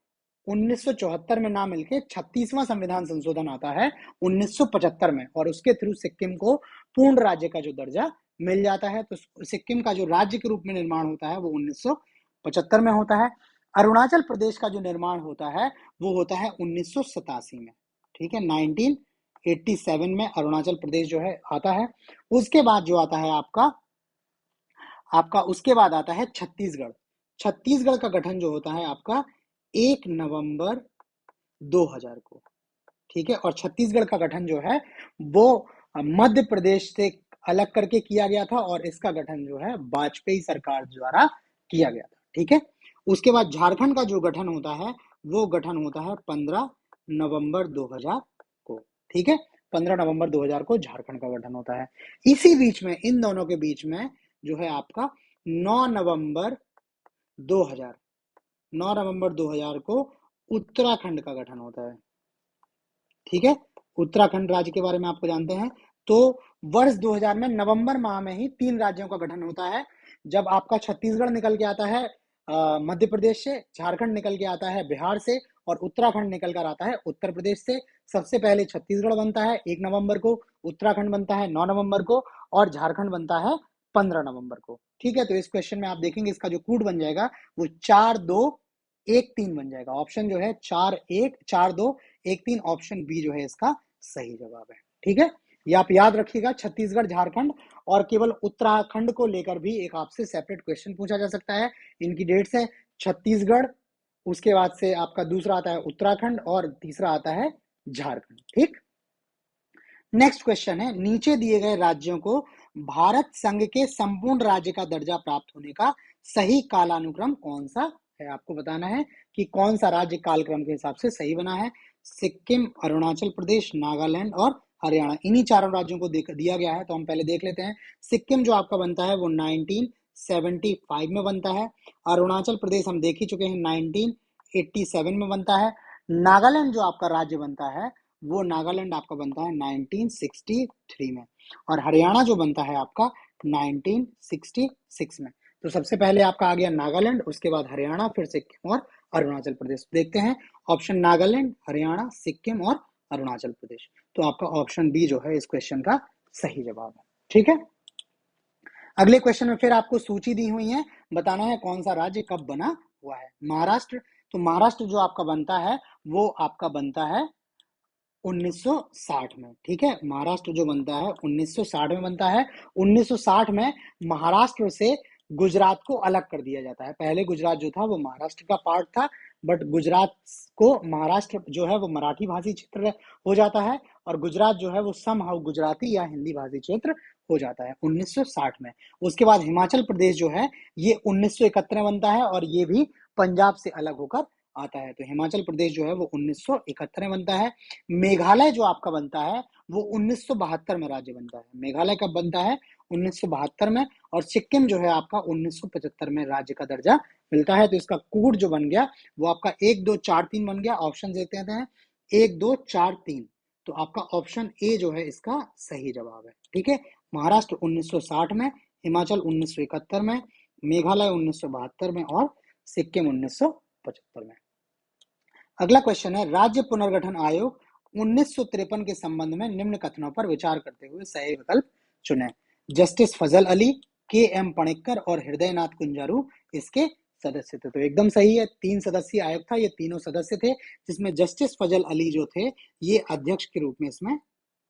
1974 में ना मिलके 36वां संविधान संशोधन आता है 1975 में, और उसके थ्रू सिक्किम को पूर्ण राज्य का जो दर्जा मिल जाता है। तो सिक्किम का जो राज्य के रूप में निर्माण होता है वो 1975 में होता है। अरुणाचल प्रदेश का जो निर्माण होता है वो होता है 1987 में। ठीक है, 1987 में अरुणाचल प्रदेश जो है आता है। उसके बाद जो आता है आपका उसके बाद आता है छत्तीसगढ़। छत्तीसगढ़ का गठन जो होता है आपका 1 नवंबर 2000 को। ठीक है, और छत्तीसगढ़ का गठन जो है वो मध्य प्रदेश से अलग करके किया गया था, और इसका गठन जो है वाजपेयी सरकार द्वारा किया गया था। ठीक है, उसके बाद झारखंड का जो गठन होता है वो गठन होता है 15 नवंबर 2000 को। ठीक है, 15 नवंबर 2000 को झारखंड का गठन होता है। इसी बीच में, इन दोनों के बीच में जो है आपका 9 नवंबर 2000 9 नवंबर 2000 को उत्तराखंड का गठन होता है। ठीक है, उत्तराखंड राज्य के बारे में आपको जानते हैं। तो वर्ष 2000 में नवंबर माह में ही 3 राज्यों का गठन होता है। जब आपका छत्तीसगढ़ निकल के आता है मध्य प्रदेश से, झारखंड निकल के आता है बिहार से, और उत्तराखंड निकल कर आता है उत्तर प्रदेश से। सबसे पहले छत्तीसगढ़ बनता है 1 नवंबर को, उत्तराखंड बनता है 9 नवंबर को, और झारखंड बनता है 15 नवंबर को। ठीक है, तो इस क्वेश्चन में आप देखेंगे इसका जो कूट बन जाएगा वो 4213 बन जाएगा। ऑप्शन जो है 4213, ऑप्शन बी जो है इसका सही जवाब है। ठीक है, ये आप याद रखिएगा। छत्तीसगढ़, झारखंड और केवल उत्तराखंड को लेकर भी एक आपसे सेपरेट क्वेश्चन पूछा जा सकता है। इनकी डेट्स है छत्तीसगढ़, उसके बाद से आपका दूसरा आता है उत्तराखंड, और तीसरा आता है झारखंड। ठीक, नेक्स्ट क्वेश्चन है, नीचे दिए गए राज्यों को भारत संघ के संपूर्ण राज्य का दर्जा प्राप्त होने का सही कालानुक्रम कौन सा है। आपको बताना है कि कौन सा राज्य कालक्रम के हिसाब से सही बना है। सिक्किम, अरुणाचल प्रदेश, नागालैंड और हरियाणा, इन्हीं चारों राज्यों को दिया गया है। तो हम पहले देख लेते हैं। सिक्किम जो आपका बनता है वो 1975 में बनता है। अरुणाचल प्रदेश हम देख ही चुके हैं, 1987 में बनता है। नागालैंड जो आपका राज्य बनता है वो नागालैंड आपका बनता है 1963 में, और हरियाणा जो बनता है आपका 1966 में। तो सबसे पहले आपका आ गया नागालैंड, उसके बाद हरियाणा, फिर सिक्किम और अरुणाचल प्रदेश। देखते हैं ऑप्शन नागालैंड, हरियाणा, सिक्किम और अरुणाचल प्रदेश। तो आपका ऑप्शन बी जो है इस क्वेश्चन का सही जवाब है। ठीक है, अगले क्वेश्चन में फिर आपको सूची दी हुई है, बताना है कौन सा राज्य कब बना हुआ है। महाराष्ट्र, तो महाराष्ट्र जो आपका बनता है वो आपका बनता है 1960 में। ठीक है, महाराष्ट्र जो बनता है 1960 में बनता है। 1960 में महाराष्ट्र से गुजरात को अलग कर दिया जाता है। पहले गुजरात जो था वो महाराष्ट्र का पार्ट था, बट गुजरात को महाराष्ट्र जो है वो मराठी भाषी क्षेत्र हो जाता है, और गुजरात जो है वो समहाउ गुजराती या हिंदी भाषी क्षेत्र हो जाता है 1960 में। उसके बाद हिमाचल प्रदेश जो है ये 1971 में बनता है, और ये भी पंजाब से अलग होकर आता है। तो हिमाचल प्रदेश जो है वो 1971 में बनता है। मेघालय जो आपका बनता है वो 1972 में राज्य बनता है। मेघालय कब बनता है? 1972 में। और सिक्किम जो है आपका 1975 में राज्य का दर्जा मिलता है। तो इसका कोड जो बन गया वो आपका 1 2 4 3 बन गया। ऑप्शन देते हैं 1 2 4 3। तो आपका ऑप्शन ए जो है इसका सही जवाब है। ठीक है, महाराष्ट्र 1960 में, हिमाचल 1971 में, मेघालय 1972 में और सिक्किम 1975 में। अगला क्वेश्चन है, राज्य पुनर्गठन आयोग 1953 के संबंध में निम्न कथनों पर विचार करते हुए सही विकल्प चुने। जस्टिस फजल अली, के एम पणिक्कर और हृदयनाथ कुंजारू इसके सदस्य थे। तो एकदम सही है, 3 सदस्यीय आयोग था, ये तीनों सदस्य थे, जिसमें जस्टिस फजल अली जो थे ये अध्यक्ष के रूप में इसमें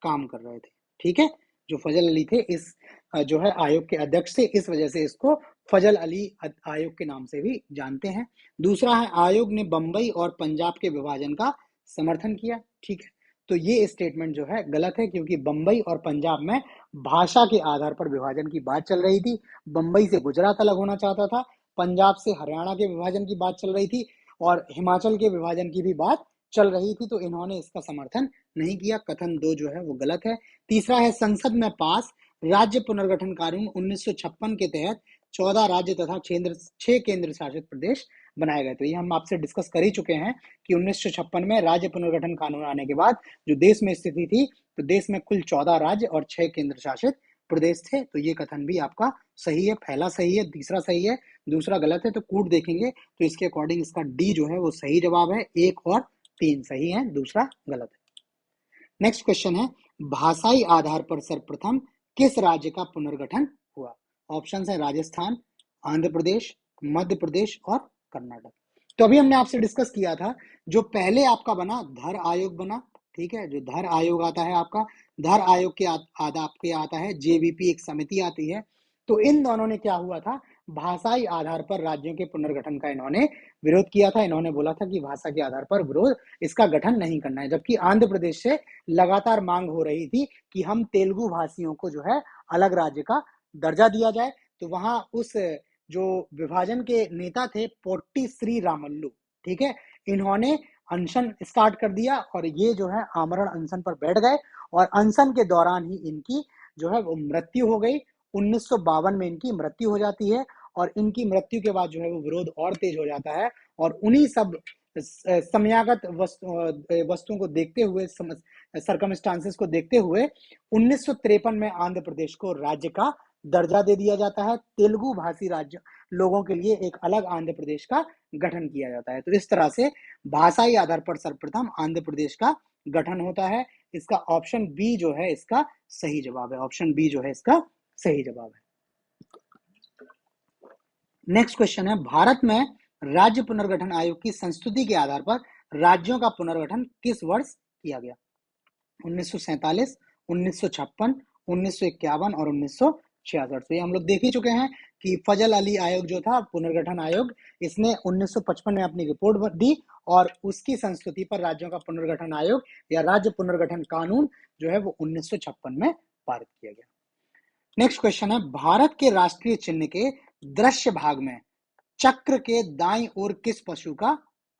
काम कर रहे थे। ठीक है, जो फजल अली थे इस जो है आयोग के अध्यक्ष थे, इस वजह से इसको फजल अली आयोग के नाम से भी जानते हैं। दूसरा है आयोग ने बंबई और पंजाब के विभाजन का समर्थन किया। ठीक है, तो ये स्टेटमेंट जो है गलत है, क्योंकि बंबई और पंजाब में भाषा के आधार पर विभाजन की बात चल रही थी। बंबई से गुजरात अलग होना चाहता था, पंजाब से हरियाणा के विभाजन की बात चल रही थी और हिमाचल के विभाजन की भी बात चल रही थी, तो इन्होंने इसका समर्थन नहीं किया। कथन 2 जो है वो गलत है। तीसरा है संसद में पास राज्य पुनर्गठन कानून 1956 के तहत 14 राज्य तथा 6 केंद्र शासित प्रदेश बनाए गए। तो ये हम आपसे डिस्कस कर ही चुके हैं कि 1956 में राज्य पुनर्गठन कानून आने के बाद जो देश में स्थिति थी, तो देश में कुल 14 राज्य और 6 केंद्र शासित प्रदेश थे। तो ये कथन भी आपका सही है, पहला सही है, तीसरा सही है, दूसरा गलत है। तो कूट देखेंगे तो इसके अकॉर्डिंग इसका डी जो है वो सही जवाब है, 1 और 3 सही है, दूसरा गलत है। नेक्स्ट क्वेश्चन है भाषाई आधार पर सर्वप्रथम किस राज्य का पुनर्गठन हुआ? ऑप्शन है राजस्थान, आंध्र प्रदेश, मध्य प्रदेश और कर्नाटक। तो अभी हमने आपसे डिस्कस किया था, जो पहले आपका बना धर आयोग बना। ठीक है, जो धर आयोग आता है आपका, धर आयोग के आपके आता है जेबीपी, एक समिति आती है। तो इन दोनों ने क्या हुआ था, भाषाई आधार पर राज्यों के पुनर्गठन का इन्होंने विरोध किया था। इन्होंने बोला था कि भाषा के आधार पर विरोध, इसका गठन नहीं करना है। जबकि आंध्र प्रदेश से लगातार मांग हो रही थी कि हम तेलुगु भाषियों को जो है अलग राज्य का दर्जा दिया जाए। तो वहां उस जो विभाजन के नेता थे पोट्टी श्री रामल्लू, ठीक है, इन्होंने अनशन स्टार्ट कर दिया और ये जो है आमरण अनशन पर बैठ गए और अनशन के दौरान ही इनकी जो है वो मृत्यु हो गई। 1952 में इनकी मृत्यु हो जाती है और इनकी मृत्यु के बाद जो है वो विरोध और तेज हो जाता है और उन्हीं सब समयागत वस्तुओं को देखते हुए, सरकमस्टांसेस को देखते हुए 1953 में आंध्र प्रदेश को राज्य का दर्जा दे दिया जाता है। तेलुगु भाषी राज्य लोगों के लिए एक अलग आंध्र प्रदेश का गठन किया जाता है। तो इस तरह से भाषाई आधार पर सर्वप्रथम आंध्र प्रदेश का गठन होता है। इसका ऑप्शन बी जो है इसका सही जवाब है, ऑप्शन बी जो है इसका सही जवाब है। नेक्स्ट क्वेश्चन है भारत में राज्य पुनर्गठन आयोग की संस्तुति के आधार पर राज्यों का पुनर्गठन किस वर्ष किया गया? 1947, 1956, 1951 और 1966। तो ये हम लोग देख ही चुके हैं कि फजल अली आयोग जो था पुनर्गठन आयोग, इसने 1955 में अपनी रिपोर्ट दी और उसकी संस्तुति पर राज्यों का पुनर्गठन आयोग या राज्य पुनर्गठन कानून जो है वो 1956 में पारित किया गया। नेक्स्ट क्वेश्चन है भारत के राष्ट्रीय चिन्ह के दृश्य भाग में चक्र के दाईं ओर किस पशु का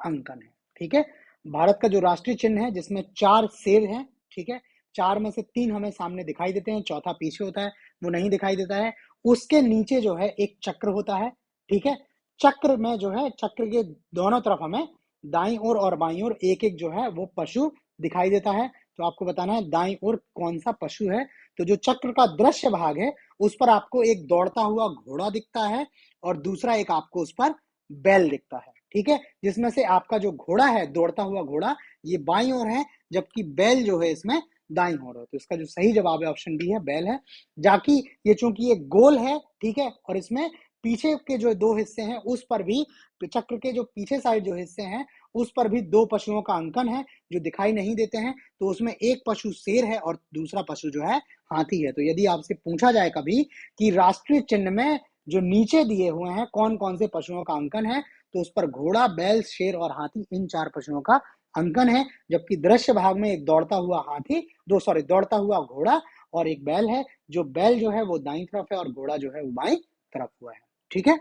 अंकन है? ठीक है, भारत का जो राष्ट्रीय चिन्ह है जिसमें 4 शेर हैं, ठीक है, 4 में से 3 हमें सामने दिखाई देते हैं, चौथा पीछे होता है, वो नहीं दिखाई देता है। उसके नीचे जो है एक चक्र होता है। ठीक है, चक्र में जो है चक्र के दोनों तरफ हमें दाईं ओर और बाईं ओर एक एक जो है वो पशु दिखाई देता है। तो आपको बताना है दाईं ओर कौन सा पशु है। तो जो चक्र का दृश्य भाग है उस पर आपको एक दौड़ता हुआ घोड़ा दिखता है और दूसरा एक आपको उस पर बैल दिखता है। ठीक है, जिसमें से आपका जो घोड़ा है, दौड़ता हुआ घोड़ा, ये बाईं ओर है, जबकि बैल जो है इसमें दाईं ओर है। तो इसका जो सही जवाब है ऑप्शन डी है, बैल है। जाकि ये चूंकि ये गोल है, ठीक है, और इसमें पीछे के जो 2 हिस्से हैं उस पर भी, चक्र के जो पीछे साइड जो हिस्से हैं उस पर भी 2 पशुओं का अंकन है जो दिखाई नहीं देते हैं। तो उसमें एक पशु शेर है और दूसरा पशु जो है हाथी है। तो यदि आपसे पूछा जाए कभी कि राष्ट्रीय चिन्ह में जो नीचे दिए हुए हैं कौन कौन से पशुओं का अंकन है, तो उस पर घोड़ा, बैल, शेर और हाथी, इन 4 पशुओं का अंकन है। जबकि दृश्य भाग में एक दौड़ता हुआ हाथी, दौड़ता हुआ घोड़ा और एक बैल है। जो बैल जो है वो दाईं तरफ है और घोड़ा जो है वो बाईं तरफ हुआ है। ठीक है,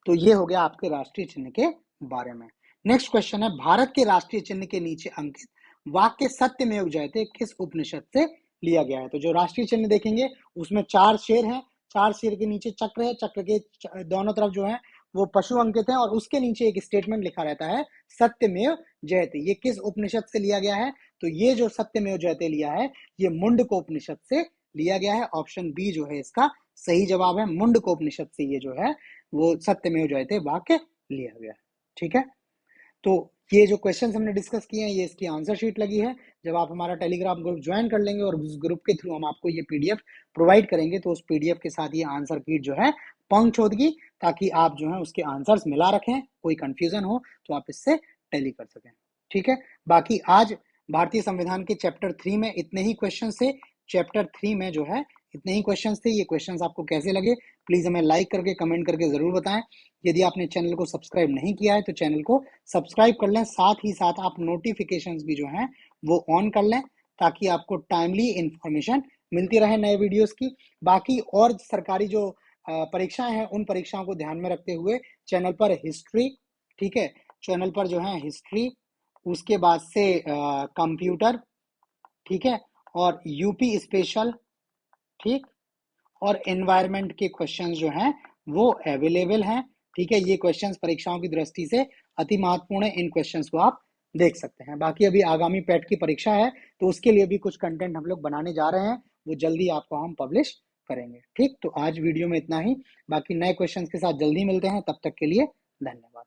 तो ये हो गया आपके राष्ट्रीय चिन्ह के बारे में। नेक्स्ट क्वेश्चन है भारत के राष्ट्रीय चिन्ह के नीचे अंकित वाक्य सत्यमेव जयते किस उपनिषद से लिया गया है? तो जो राष्ट्रीय चिन्ह देखेंगे उसमें 4 शेर हैं, 4 शेर के नीचे चक्र है, चक्र के दोनों तरफ जो है वो पशु अंकित है और उसके नीचे एक स्टेटमेंट लिखा रहता है सत्यमेव जयते। ये किस उपनिषद से लिया गया है? तो ये जो सत्यमेव जयते लिया है ये मुंडक उपनिषद से लिया गया है। ऑप्शन बी जो है इसका सही जवाब है, मुंडक उपनिषद से ये जो है वो सत्यमेव जयते वाक्य लिया गया है। ठीक है, तो ये जो क्वेश्चंस हमने डिस्कस किए हैं ये इसकी आंसर शीट लगी है। जब आप हमारा टेलीग्राम ग्रुप ज्वाइन कर लेंगे और उस ग्रुप के थ्रू हम आपको ये पीडीएफ प्रोवाइड करेंगे तो उस पीडीएफ के साथ ये आंसर शीट जो है पंक्च होगी, ताकि आप जो है उसके आंसर्स मिला रखें, कोई कंफ्यूजन हो तो आप इससे टैली कर सकें। ठीक है, बाकी आज भारतीय संविधान के चैप्टर 3 में इतने ही क्वेश्चन थे। चैप्टर 3 में जो है इतने ही क्वेश्चंस थे। ये क्वेश्चंस आपको कैसे लगे प्लीज हमें लाइक करके कमेंट करके जरूर बताएं। यदि आपने चैनल को सब्सक्राइब नहीं किया है तो चैनल को सब्सक्राइब कर लें, साथ ही साथ आप नोटिफिकेशंस भी जो हैं वो ऑन कर लें ताकि आपको टाइमली इंफॉर्मेशन मिलती रहे नए वीडियोस की। बाकी और सरकारी जो परीक्षाएं हैं उन परीक्षाओं को ध्यान में रखते हुए चैनल पर हिस्ट्री, ठीक है, चैनल पर जो है हिस्ट्री, उसके बाद से कंप्यूटर, ठीक है, और यूपी स्पेशल, ठीक, और एनवायरनमेंट के क्वेश्चंस जो हैं वो अवेलेबल हैं, ठीक है। ये क्वेश्चंस परीक्षाओं की दृष्टि से अति महत्वपूर्ण है, इन क्वेश्चंस को आप देख सकते हैं। बाकी अभी आगामी पेट की परीक्षा है तो उसके लिए भी कुछ कंटेंट हम लोग बनाने जा रहे हैं, वो जल्दी आपको हम पब्लिश करेंगे, ठीक। तो आज वीडियो में इतना ही, बाकी नए क्वेश्चंस के साथ जल्दी मिलते हैं, तब तक के लिए धन्यवाद।